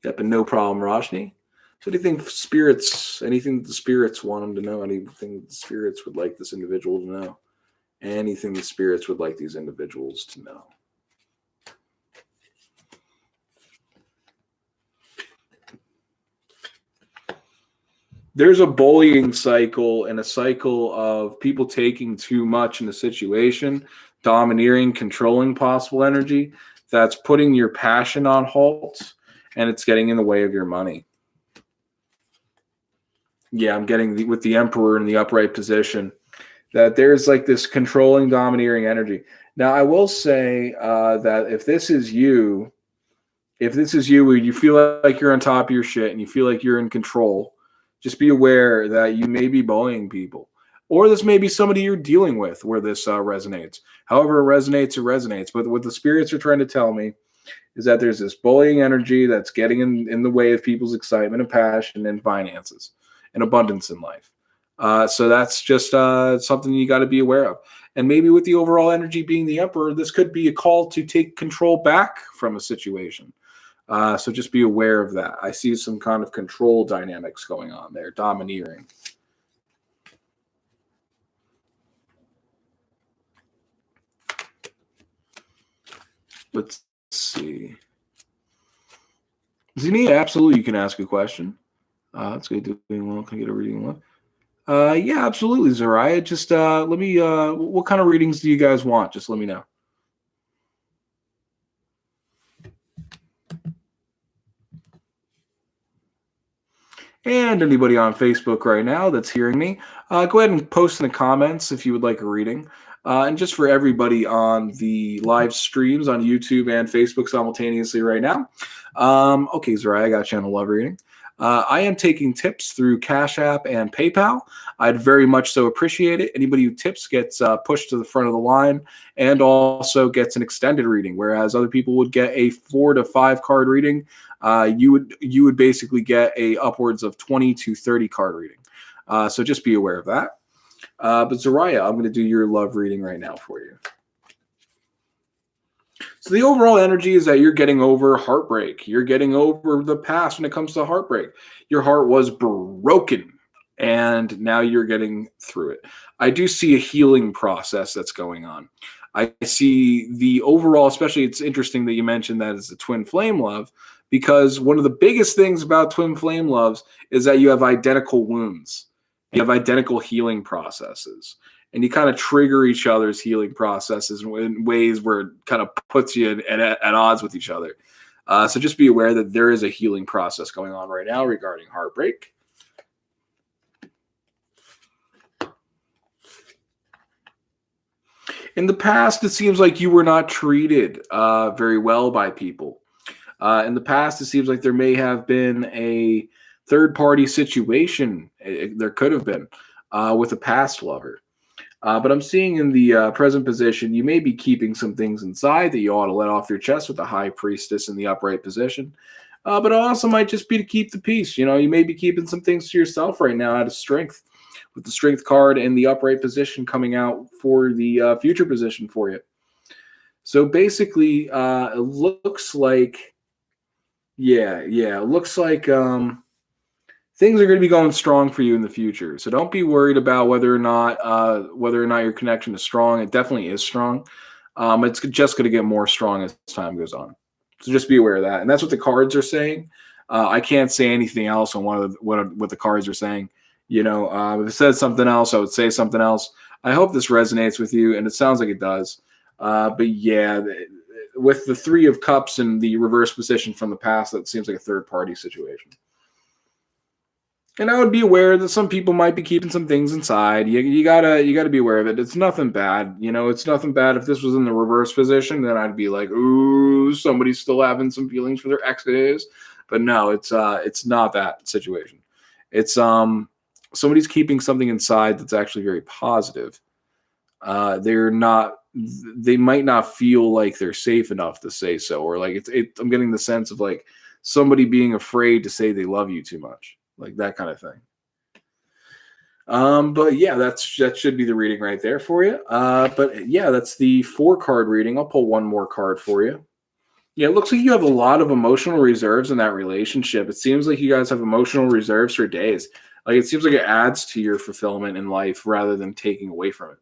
Speaker 1: Yep, and no problem, Roshni. So do you think spirits, anything the spirits want them to know? Anything the spirits would like this individual to know? Anything the spirits would like these individuals to know? There's a bullying cycle and a cycle of people taking too much in a situation, domineering, controlling possible energy. That's putting your passion on halt, and it's getting in the way of your money. Yeah, I'm getting with the Emperor in the upright position that there's like this controlling, domineering energy. Now, I will say that if this is you where you feel like you're on top of your shit and you feel like you're in control, just be aware that you may be bullying people. Or this may be somebody you're dealing with where this resonates. However it resonates, it resonates. But what the spirits are trying to tell me is that there's this bullying energy that's getting in the way of people's excitement and passion and finances and abundance in life. So that's just something you got to be aware of. And maybe with the overall energy being the Emperor, this could be a call to take control back from a situation. So just be aware of that. I see some kind of control dynamics going on there, domineering. Let's see. Zenia, absolutely, you can ask a question. Let's go doing well. Can I get a reading one? Yeah, absolutely, Zariah. Just let me. What kind of readings do you guys want? Just let me know. And anybody on Facebook right now that's hearing me, go ahead and post in the comments if you would like a reading. And just for everybody on the live streams on YouTube and Facebook simultaneously right now. Okay, Zariah, I got a channel love reading. I am taking tips through Cash App and PayPal. I'd very much so appreciate it. Anybody who tips gets pushed to the front of the line and also gets an extended reading, whereas other people would get a 4 to 5 card reading. You would basically get a upwards of 20 to 30 card reading. So just be aware of that. But Zariah, I'm going to do your love reading right now for you. So the overall energy is that you're getting over heartbreak. You're getting over the past when it comes to heartbreak. Your heart was broken, and now you're getting through it. I do see a healing process that's going on. I see the overall, especially it's interesting that you mentioned that it's a twin flame love, because one of the biggest things about twin flame loves is that you have identical wounds. You have identical healing processes. And you kind of trigger each other's healing processes in ways where it kind of puts you at odds with each other. So just be aware that there is a healing process going on right now regarding heartbreak. In the past, it seems like you were not treated very well by people. In the past, it seems like there may have been a third-party situation. There could have been. with a past lover. But I'm seeing in the present position, you may be keeping some things inside that you ought to let off your chest with the High Priestess in the upright position. But it also might just be to keep the peace. You know, you may be keeping some things to yourself right now out of strength, with the Strength card and the upright position coming out for the future position for you. So basically, it looks like, it looks like things are going to be going strong for you in the future. So don't be worried about whether or not your connection is strong. It definitely is strong. It's just going to get more strong as time goes on. So just be aware of that. And that's what the cards are saying. I can't say anything else on what the cards are saying. You know, if it says something else, I would say something else. I hope this resonates with you, and it sounds like it does. But yeah, with the Three of Cups and the reverse position from the past, that seems like a third-party situation. And I would be aware that some people might be keeping some things inside. You gotta be aware of it. It's nothing bad. You know, it's nothing bad. If this was in the reverse position, then I'd be like, ooh, somebody's still having some feelings for their exes. But no, it's not that situation. It's somebody's keeping something inside that's actually very positive. They might not feel like they're safe enough to say so, or like I'm getting the sense of like somebody being afraid to say they love you too much. Like that kind of thing. But yeah, that should be the reading right there for you. But yeah, that's the 4-card reading. I'll pull one more card for you. Yeah, it looks like you have a lot of emotional reserves in that relationship. It seems like you guys have emotional reserves for days. Like it seems like it adds to your fulfillment in life rather than taking away from it.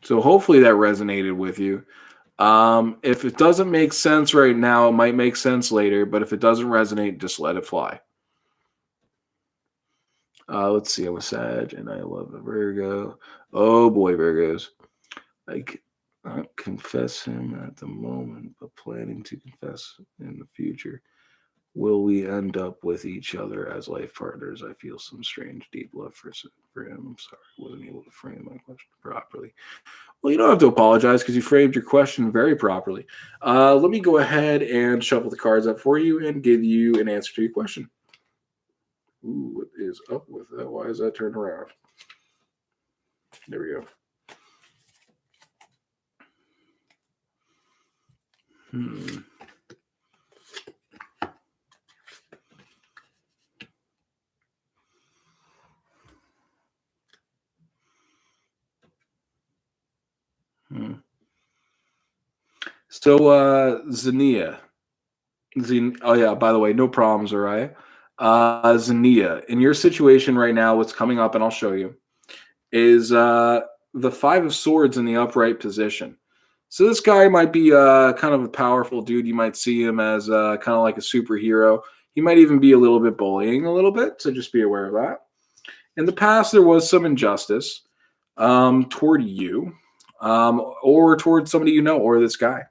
Speaker 1: So hopefully that resonated with you. If it doesn't make sense right now, it might make sense later, but if it doesn't resonate, just let it fly. Let's see. I'm a Sag and I love a Virgo. Oh boy, Virgos. I cannot confess him at the moment, but planning to confess in the future. Will we end up with each other as life partners? I feel some strange, deep love for him. I'm sorry, I wasn't able to frame my question properly. Well, you don't have to apologize because you framed your question very properly. Let me go ahead and shuffle the cards up for you and give you an answer to your question. Ooh, what is up with that? Why is that turned around? There we go. So, Zania. Oh, yeah, by the way, no problems, Araya. Zania, in your situation right now, what's coming up, and I'll show you, is the 5 of Swords in the upright position. So this guy might be kind of a powerful dude. You might see him as kind of like a superhero. He might even be a little bit bullying a little bit, so just be aware of that. In the past, there was some injustice toward you or toward somebody you know or this guy.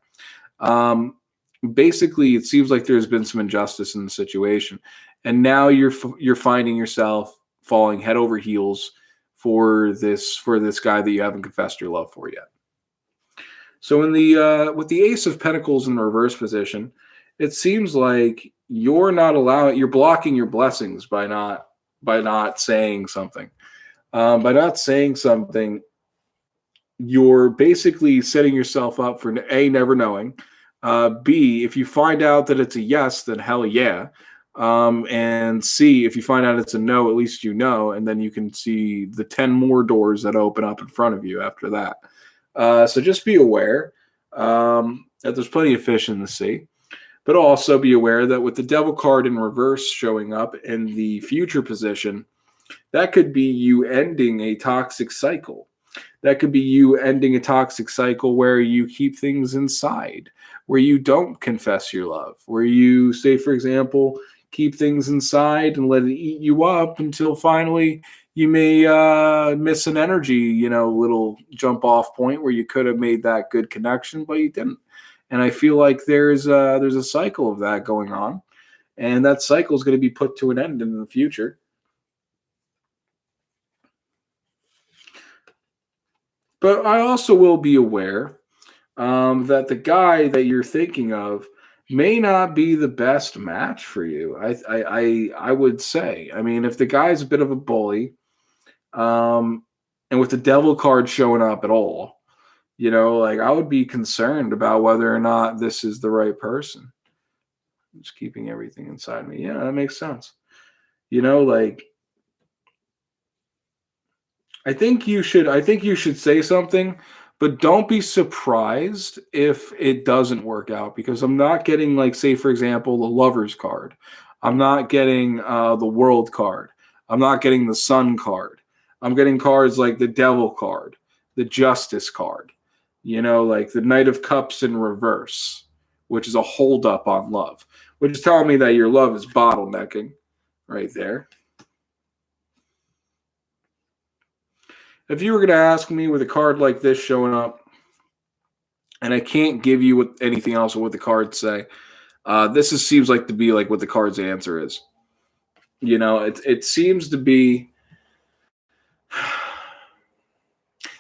Speaker 1: Basically, it seems like there's been some injustice in the situation, and now you're finding yourself falling head over heels for this guy that you haven't confessed your love for yet. So in the with the Ace of Pentacles in the reverse position, it seems like you're blocking your blessings by not saying something. By not saying something, you're basically setting yourself up for A, never knowing. B, if you find out that it's a yes, then hell yeah. And C, if you find out it's a no, at least you know, and then you can see the 10 more doors that open up in front of you after that. So just be aware that there's plenty of fish in the sea. But also be aware that with the Devil card in reverse showing up in the future position, that could be you ending a toxic cycle. That could be you ending a toxic cycle where you keep things inside, where you don't confess your love, where you, say, for example, keep things inside and let it eat you up until finally you may miss an energy, little jump off point where you could have made that good connection, but you didn't. And I feel like there's a cycle of that going on, and that cycle is going to be put to an end in the future. But I also will be aware that the guy that you're thinking of may not be the best match for you. I would say. I mean, if the guy's a bit of a bully, and with the devil card showing up at all, like I would be concerned about whether or not this is the right person. Just keeping everything inside me. Yeah, that makes sense. Like I think you should say something, but don't be surprised if it doesn't work out because I'm not getting, like, say for example, the Lovers card. I'm not getting the World card. I'm not getting the Sun card. I'm getting cards like the Devil card, the Justice card. Like the Knight of Cups in reverse, which is a holdup on love, which is telling me that your love is bottlenecking right there. If you were going to ask me with a card like this showing up, and I can't give you anything else what the cards say, seems like to be like what the card's answer is. It seems to be.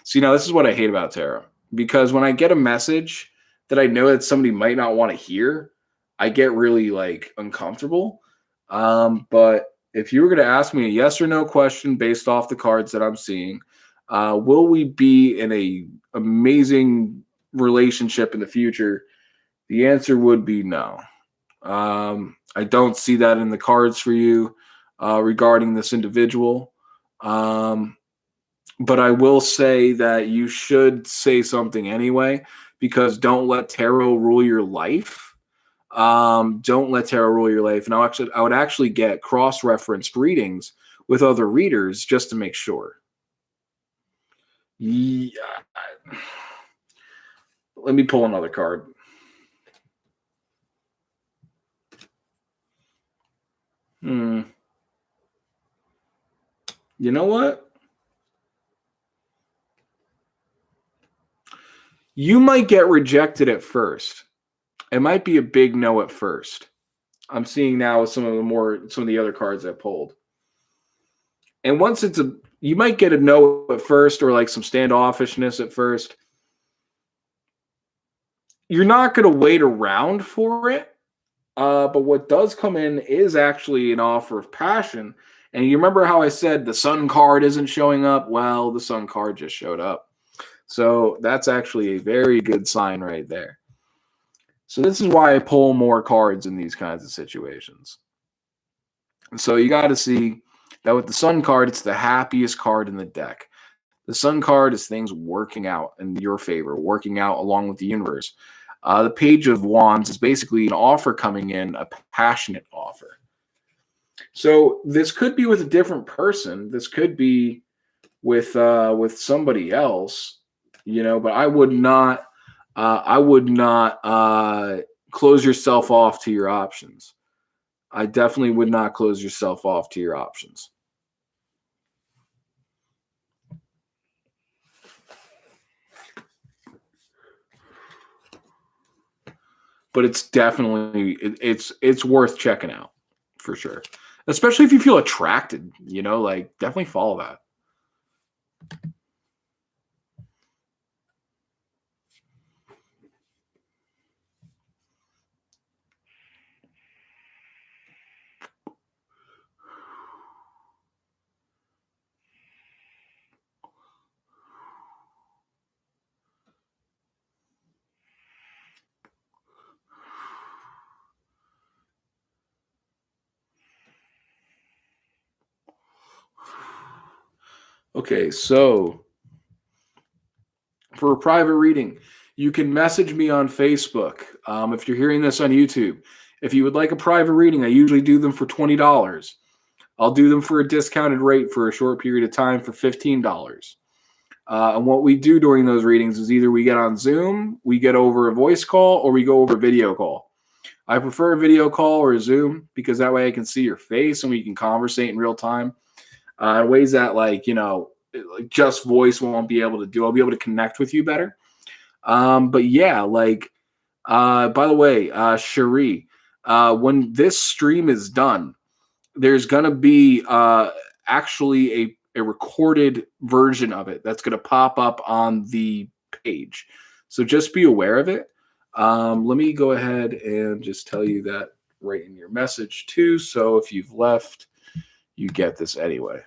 Speaker 1: See, now this is what I hate about tarot, because when I get a message that I know that somebody might not want to hear, I get really like uncomfortable. But if you were going to ask me a yes or no question based off the cards that I'm seeing, will we be in a amazing relationship in the future? The answer would be no. I don't see that in the cards for you regarding this individual. But I will say that you should say something anyway, because don't let tarot rule your life. Don't let tarot rule your life. And I would actually get cross-referenced readings with other readers just to make sure. Yeah. Let me pull another card. You know what? You might get rejected at first. It might be a big no at first. I'm seeing now with some of the other cards I pulled. And once you might get a no at first, or like some standoffishness at first. You're not going to wait around for it. But what does come in is actually an offer of passion. And you remember how I said the Sun card isn't showing up? Well, the Sun card just showed up. So that's actually a very good sign right there. So this is why I pull more cards in these kinds of situations. So you got to see that with the Sun card, it's the happiest card in the deck. The Sun card is things working out in your favor, working out along with the universe. The Page of Wands is basically an offer coming in, a passionate offer. So this could be with a different person. This could be with somebody else, but I would not close yourself off to your options. I definitely would not close yourself off to your options. But it's definitely it's worth checking out for sure, especially if you feel attracted. Like definitely follow that. Okay, so for a private reading, you can message me on Facebook. If you're hearing this on YouTube, if you would like a private reading, I usually do them for $20. I'll do them for a discounted rate for a short period of time for $15. And what we do during those readings is either we get on Zoom, we get over a voice call, or we go over video call. I prefer a video call or a Zoom because that way I can see your face and we can conversate in real time. In ways that like just voice won't be able to do. I'll be able to connect with you better. But yeah, like by the way, Cherie, when this stream is done, there's gonna be actually a recorded version of it that's gonna pop up on the page. So just be aware of it. Let me go ahead and just tell you that right in your message too. So if you've left, you get this anyway.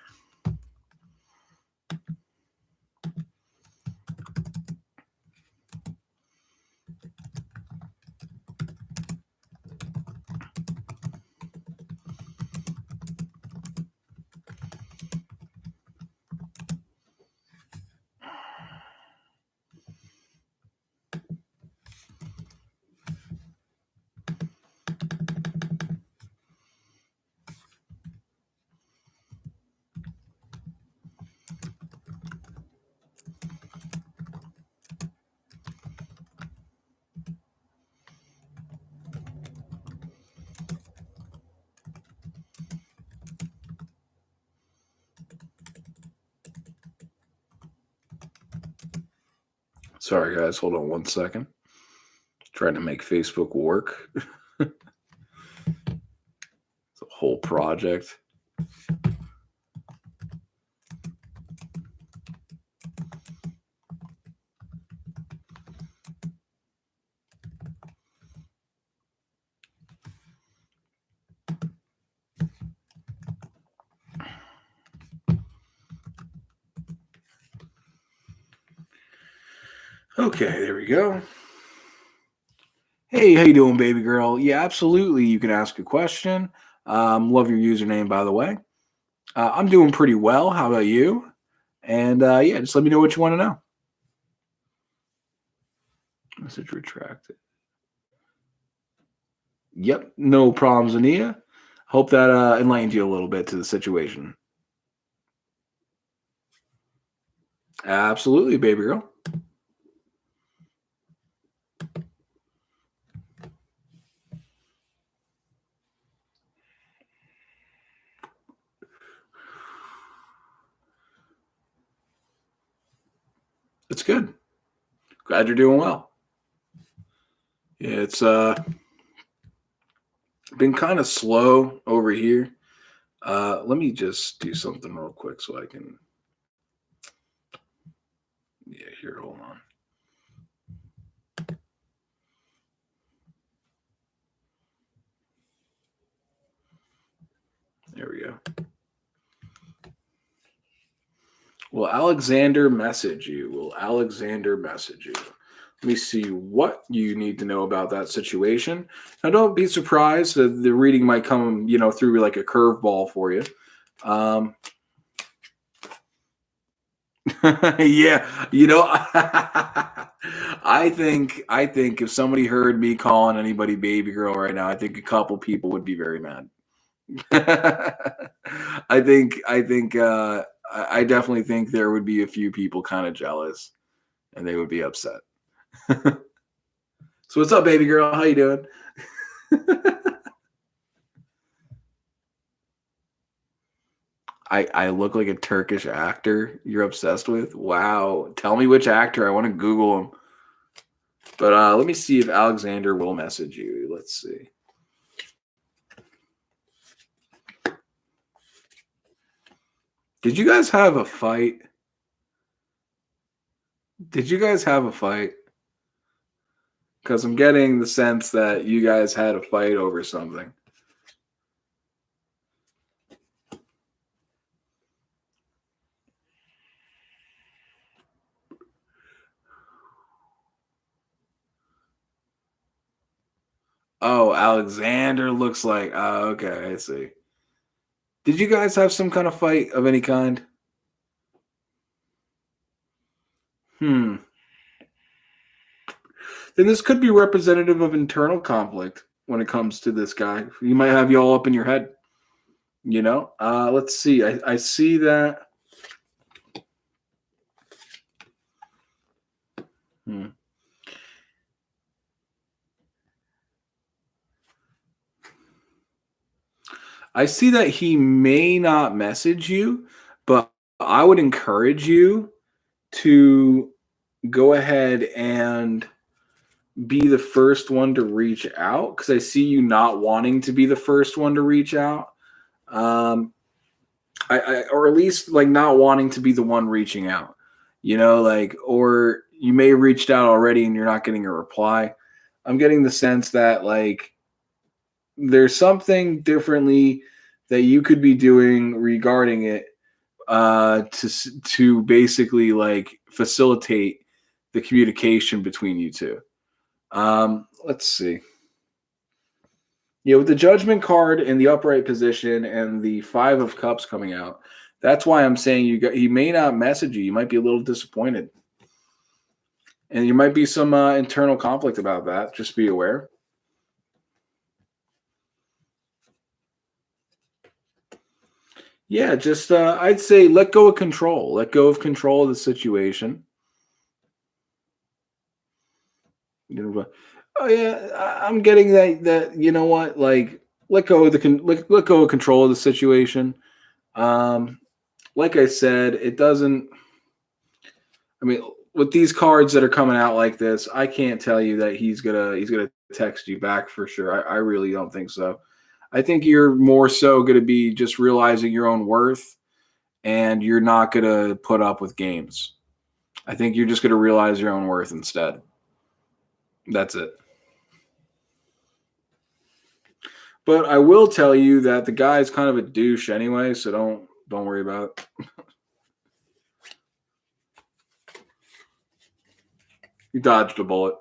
Speaker 1: Sorry, guys. Hold on 1 second. Trying to make Facebook work. It's a whole project. Okay, there we go. Hey, how you doing, baby girl? Yeah, absolutely. You can ask a question. Love your username, by the way. I'm doing pretty well. How about you? And yeah, just let me know what you want to know. Message retracted. Yep, no problems, Ania. Hope that enlightened you a little bit to the situation. Absolutely, baby girl. It's good. Glad you're doing well. Yeah, it's been kind of slow over here. Let me just do something real quick so I can. Yeah, here, hold on. There we go. Will Alexander message you? Will Alexander message you? Let me see what you need to know about that situation. Now, don't be surprised that the reading might come, through like a curveball for you. Yeah, I think if somebody heard me calling anybody baby girl right now, I think a couple people would be very mad. I definitely think there would be a few people kind of jealous, and they would be upset. So what's up, baby girl? How you doing? I look like a Turkish actor you're obsessed with? Wow. Tell me which actor. I want to Google him. But let me see if Alexander will message you. Let's see. Did you guys have a fight? Did you guys have a fight? Because I'm getting the sense that you guys had a fight over something. Oh, Alexander looks like. Oh, okay, I see. Did you guys have some kind of fight of any kind? Then this could be representative of internal conflict when it comes to this guy. He might have you all up in your head. Let's see. I see that. I see that he may not message you, but I would encourage you to go ahead and be the first one to reach out, because I see you not wanting to be the first one to reach out. Or at least like not wanting to be the one reaching out, or you may have reached out already and you're not getting a reply. I'm getting the sense that like there's something differently that you could be doing regarding it to basically like facilitate the communication between you two. Let's see. Yeah, with the Judgment card in the upright position and the Five of Cups coming out, that's why I'm saying he may not message you. You might be a little disappointed. And there might be some internal conflict about that. Just be aware. Yeah, just I'd say let go of control. Let go of control of the situation. You know, oh yeah, I'm getting that you know what, like let go of let go of control of the situation. Like I said, it doesn't. I mean, with these cards that are coming out like this, I can't tell you that he's gonna text you back for sure. I really don't think so. I think you're more so gonna be just realizing your own worth, and you're not gonna put up with games. I think you're just gonna realize your own worth instead. That's it. But I will tell you that the guy's kind of a douche anyway, so don't worry about it. You dodged a bullet.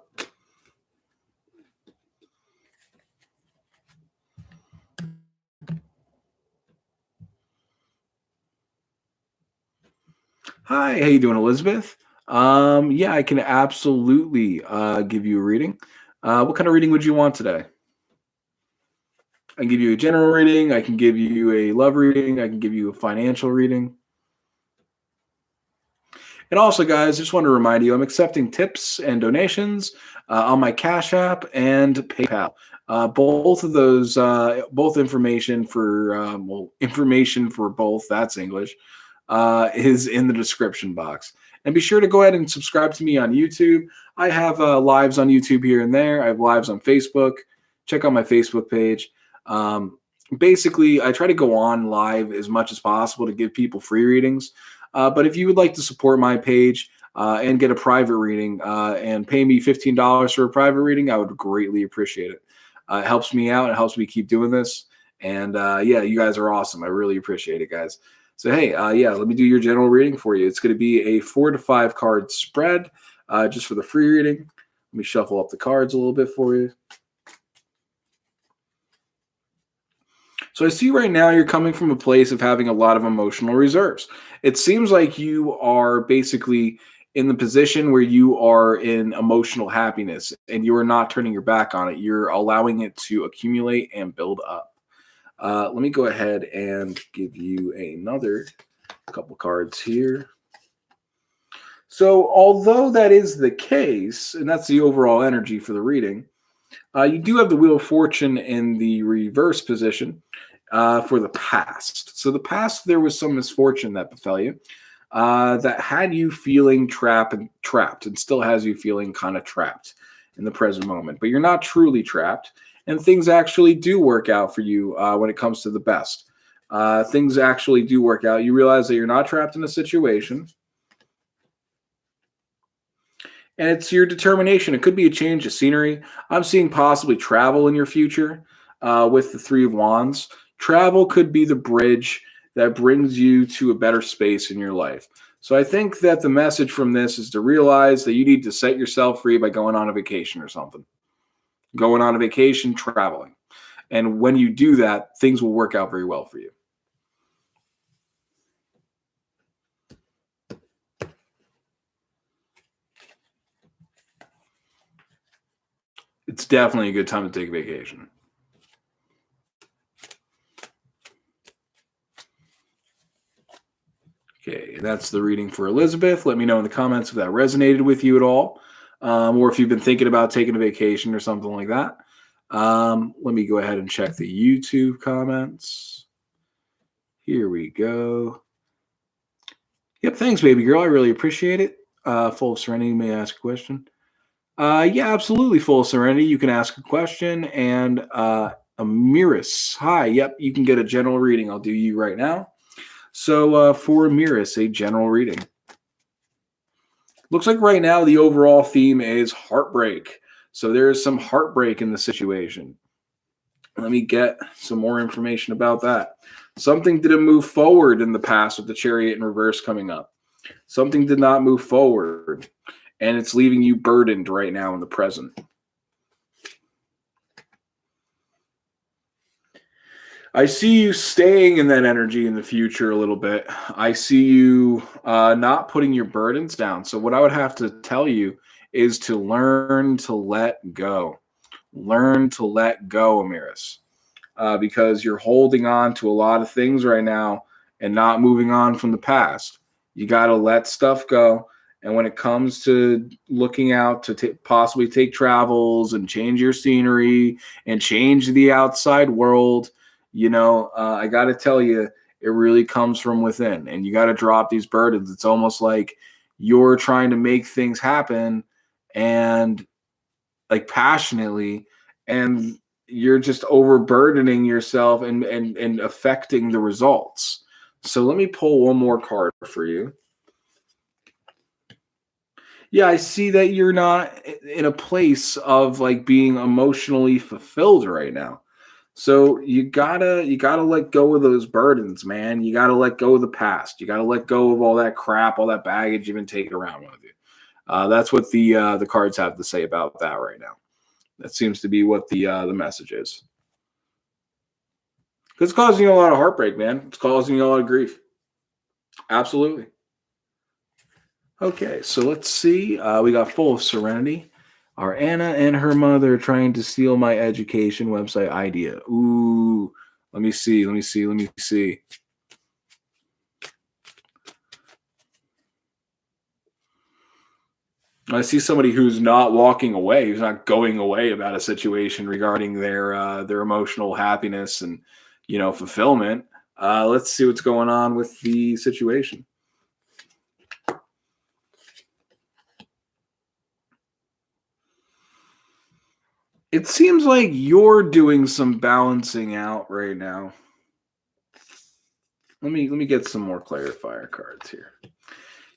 Speaker 1: Hi, how you doing, Elizabeth? Yeah, I can absolutely give you a reading. What kind of reading would you want today? I can give you a general reading. I can give you a love reading. I can give you a financial reading. And also, guys, just want to remind you, I'm accepting tips and donations on my Cash App and PayPal. Both of those, both information for, information for both, that's English, is in the description box. And be sure to go ahead and subscribe to me on YouTube. I have lives on YouTube here and there. I have lives on Facebook. Check out my Facebook page. Basically, I try to go on live as much as possible to give people free readings. But if you would like to support my page and get a private reading and pay me $15 for a private reading, I would greatly appreciate it. It helps me out. It helps me keep doing this. And yeah, you guys are awesome. I really appreciate it, guys. So, hey, yeah, let me do your general reading for you. It's going to be a 4 to 5 card spread just for the free reading. Let me shuffle up the cards a little bit for you. So I see right now you're coming from a place of having a lot of emotional reserves. It seems like you are basically in the position where you are in emotional happiness and you are not turning your back on it. You're allowing it to accumulate and build up. Let me go ahead and give you another couple cards here. So although that is the case, and that's the overall energy for the reading, you do have the Wheel of Fortune in the reverse position for the past. So the past, there was some misfortune that befell you that had you feeling trapped and still has you feeling kind of trapped in the present moment. But you're not truly trapped, and things actually do work out for you when it comes to the best. Things actually do work out. You realize that you're not trapped in a situation. And it's your determination. It could be a change of scenery. I'm seeing possibly travel in your future with the Three of Wands. Travel could be the bridge that brings you to a better space in your life. So I think that the message from this is to realize that you need to set yourself free by going on a vacation or something. Going on a vacation, traveling. And when you do that, things will work out very well for you. It's definitely a good time to take a vacation. Okay, that's the reading for Elizabeth. Let me know in the comments if that resonated with you at all, or if you've been thinking about taking a vacation or something like that. Let me go ahead and check the YouTube comments. Here we go. Yep, thanks, baby girl. I really appreciate it. Full of Serenity, may I ask a question? Yeah, absolutely, Full of Serenity. You can ask a question. And Amiris, hi. Yep, you can get a general reading. I'll do you right now. So for Amiris, a general reading. Looks like right now the overall theme is heartbreak. So there is some heartbreak in the situation. Let me get some more information about that. Something didn't move forward in the past with the Chariot in reverse coming up. Something did not move forward, and it's leaving you burdened right now in the present. I see you staying in that energy in the future a little bit. I see you not putting your burdens down. So what I would have to tell you is to learn to let go. Learn to let go, Amiris, because you're holding on to a lot of things right now and not moving on from the past. You got to let stuff go. And when it comes to looking out to possibly take travels and change your scenery and change the outside world, I got to tell you, it really comes from within, and you got to drop these burdens. It's almost like you're trying to make things happen and like passionately, and you're just overburdening yourself and affecting the results. So let me pull one more card for you. Yeah, I see that you're not in a place of like being emotionally fulfilled right now. So you gotta let go of those burdens, man. You gotta let go of the past. You gotta let go of all that crap, all that baggage you've been taking around with you. That's what the cards have to say about that right now. That seems to be what the message is. Because it's causing you a lot of heartbreak, man. It's causing you a lot of grief. Absolutely. Okay, so let's see. We got Full of Serenity. Are Anna and her mother trying to steal my education website idea? Ooh, let me see. I see somebody who's not walking away, who's not going away about a situation regarding their emotional happiness and fulfillment. Let's see what's going on with the situation. It seems like you're doing some balancing out right now. Let me get some more clarifier cards here.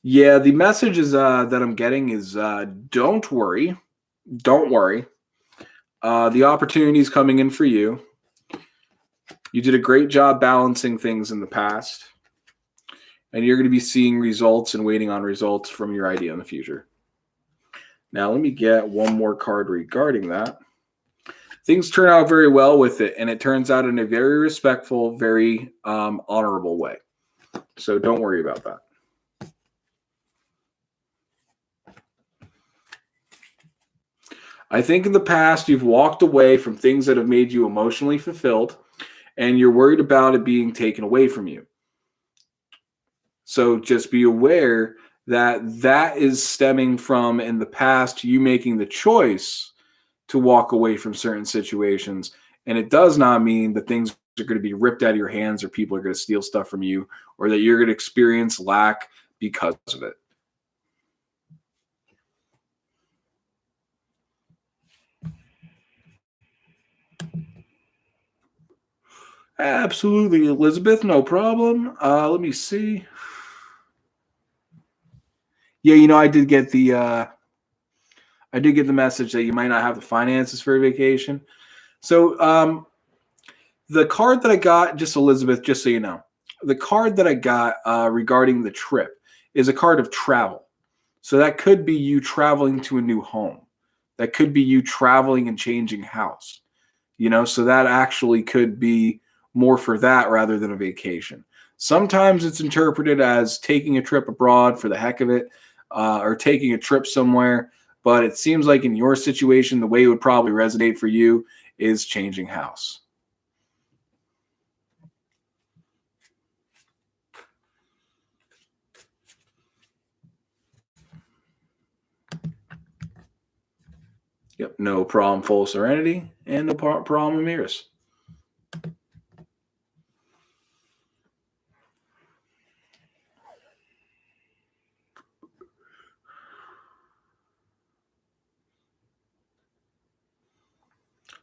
Speaker 1: Yeah, the message is that I'm getting is don't worry. Don't worry. The opportunity is coming in for you. You did a great job balancing things in the past. And you're going to be seeing results and waiting on results from your idea in the future. Now, let me get one more card regarding that. Things turn out very well with it, and it turns out in a very respectful, very honorable way. So don't worry about that. I think in the past you've walked away from things that have made you emotionally fulfilled, and you're worried about it being taken away from you. So just be aware that that is stemming from in the past you making the choice to walk away from certain situations. And it does not mean that things are going to be ripped out of your hands or people are going to steal stuff from you or that you're going to experience lack because of it. Absolutely, Elizabeth, no problem. Let me see. Yeah, I did get the message that you might not have the finances for a vacation. So the card that I got, just Elizabeth, just so you know, the card that I got regarding the trip is a card of travel. So that could be you traveling to a new home. That could be you traveling and changing house. So that actually could be more for that rather than a vacation. Sometimes it's interpreted as taking a trip abroad for the heck of it, or taking a trip somewhere. But it seems like in your situation, the way it would probably resonate for you is changing house. Yep, no problem, Full Serenity, and no problem, Amiris.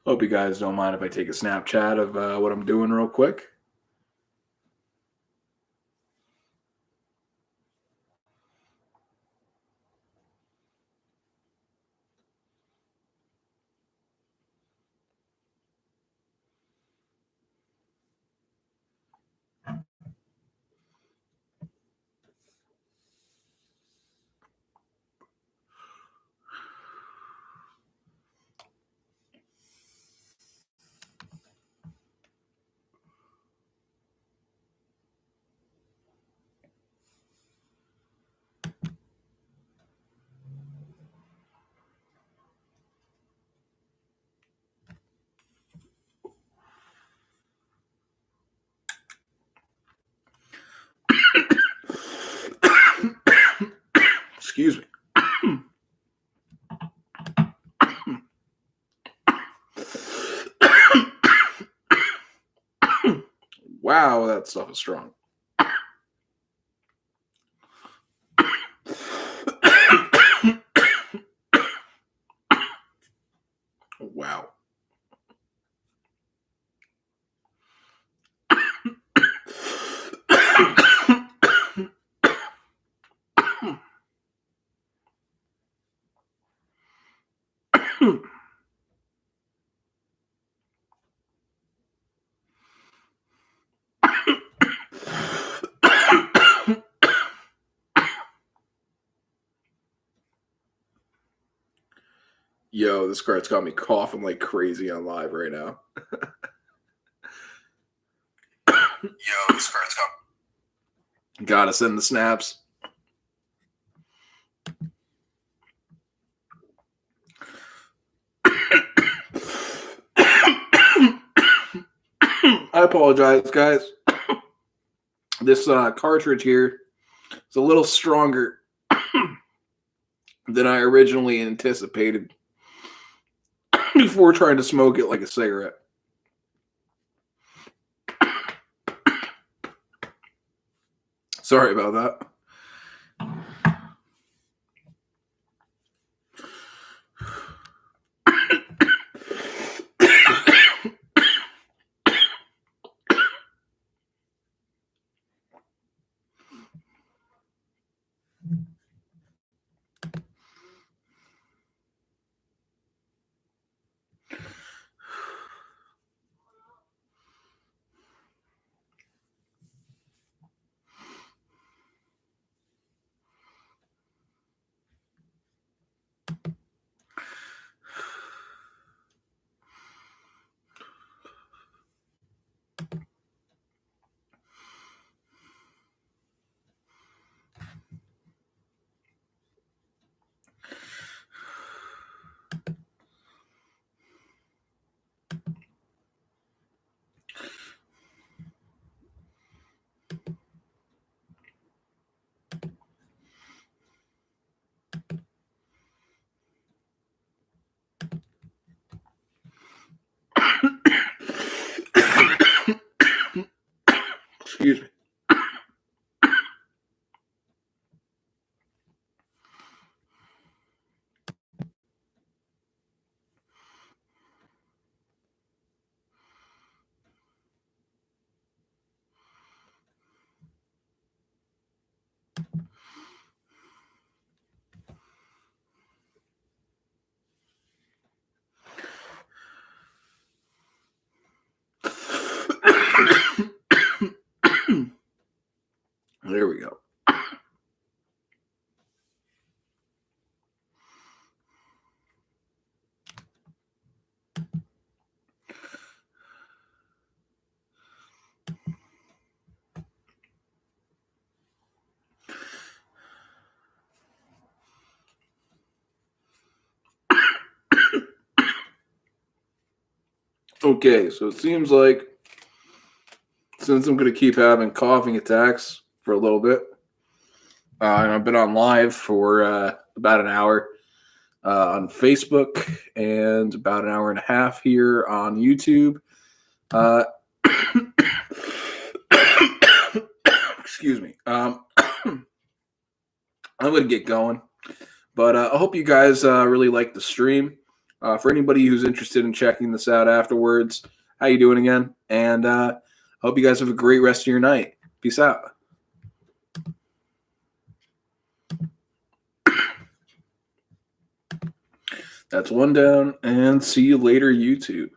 Speaker 1: Hope you guys don't mind if I take a Snapchat of what I'm doing real quick. Excuse me. Wow, that stuff is strong. Wow. Yo, this card's got me coughing like crazy on live right now. Yo, this card's got. Gotta send the snaps. I apologize, guys. This cartridge here is a little stronger than I originally anticipated before trying to smoke it like a cigarette. Sorry about that. Excuse me. There we go. Okay, so it seems like since I'm going to keep having coughing attacks for a little bit, and I've been on live for about an hour on Facebook and about an hour and a half here on YouTube. Excuse me. I'm going to get going, but I hope you guys really like the stream. For anybody who's interested in checking this out afterwards, how you doing again? And hope you guys have a great rest of your night. Peace out. That's one down, and see you later, YouTube.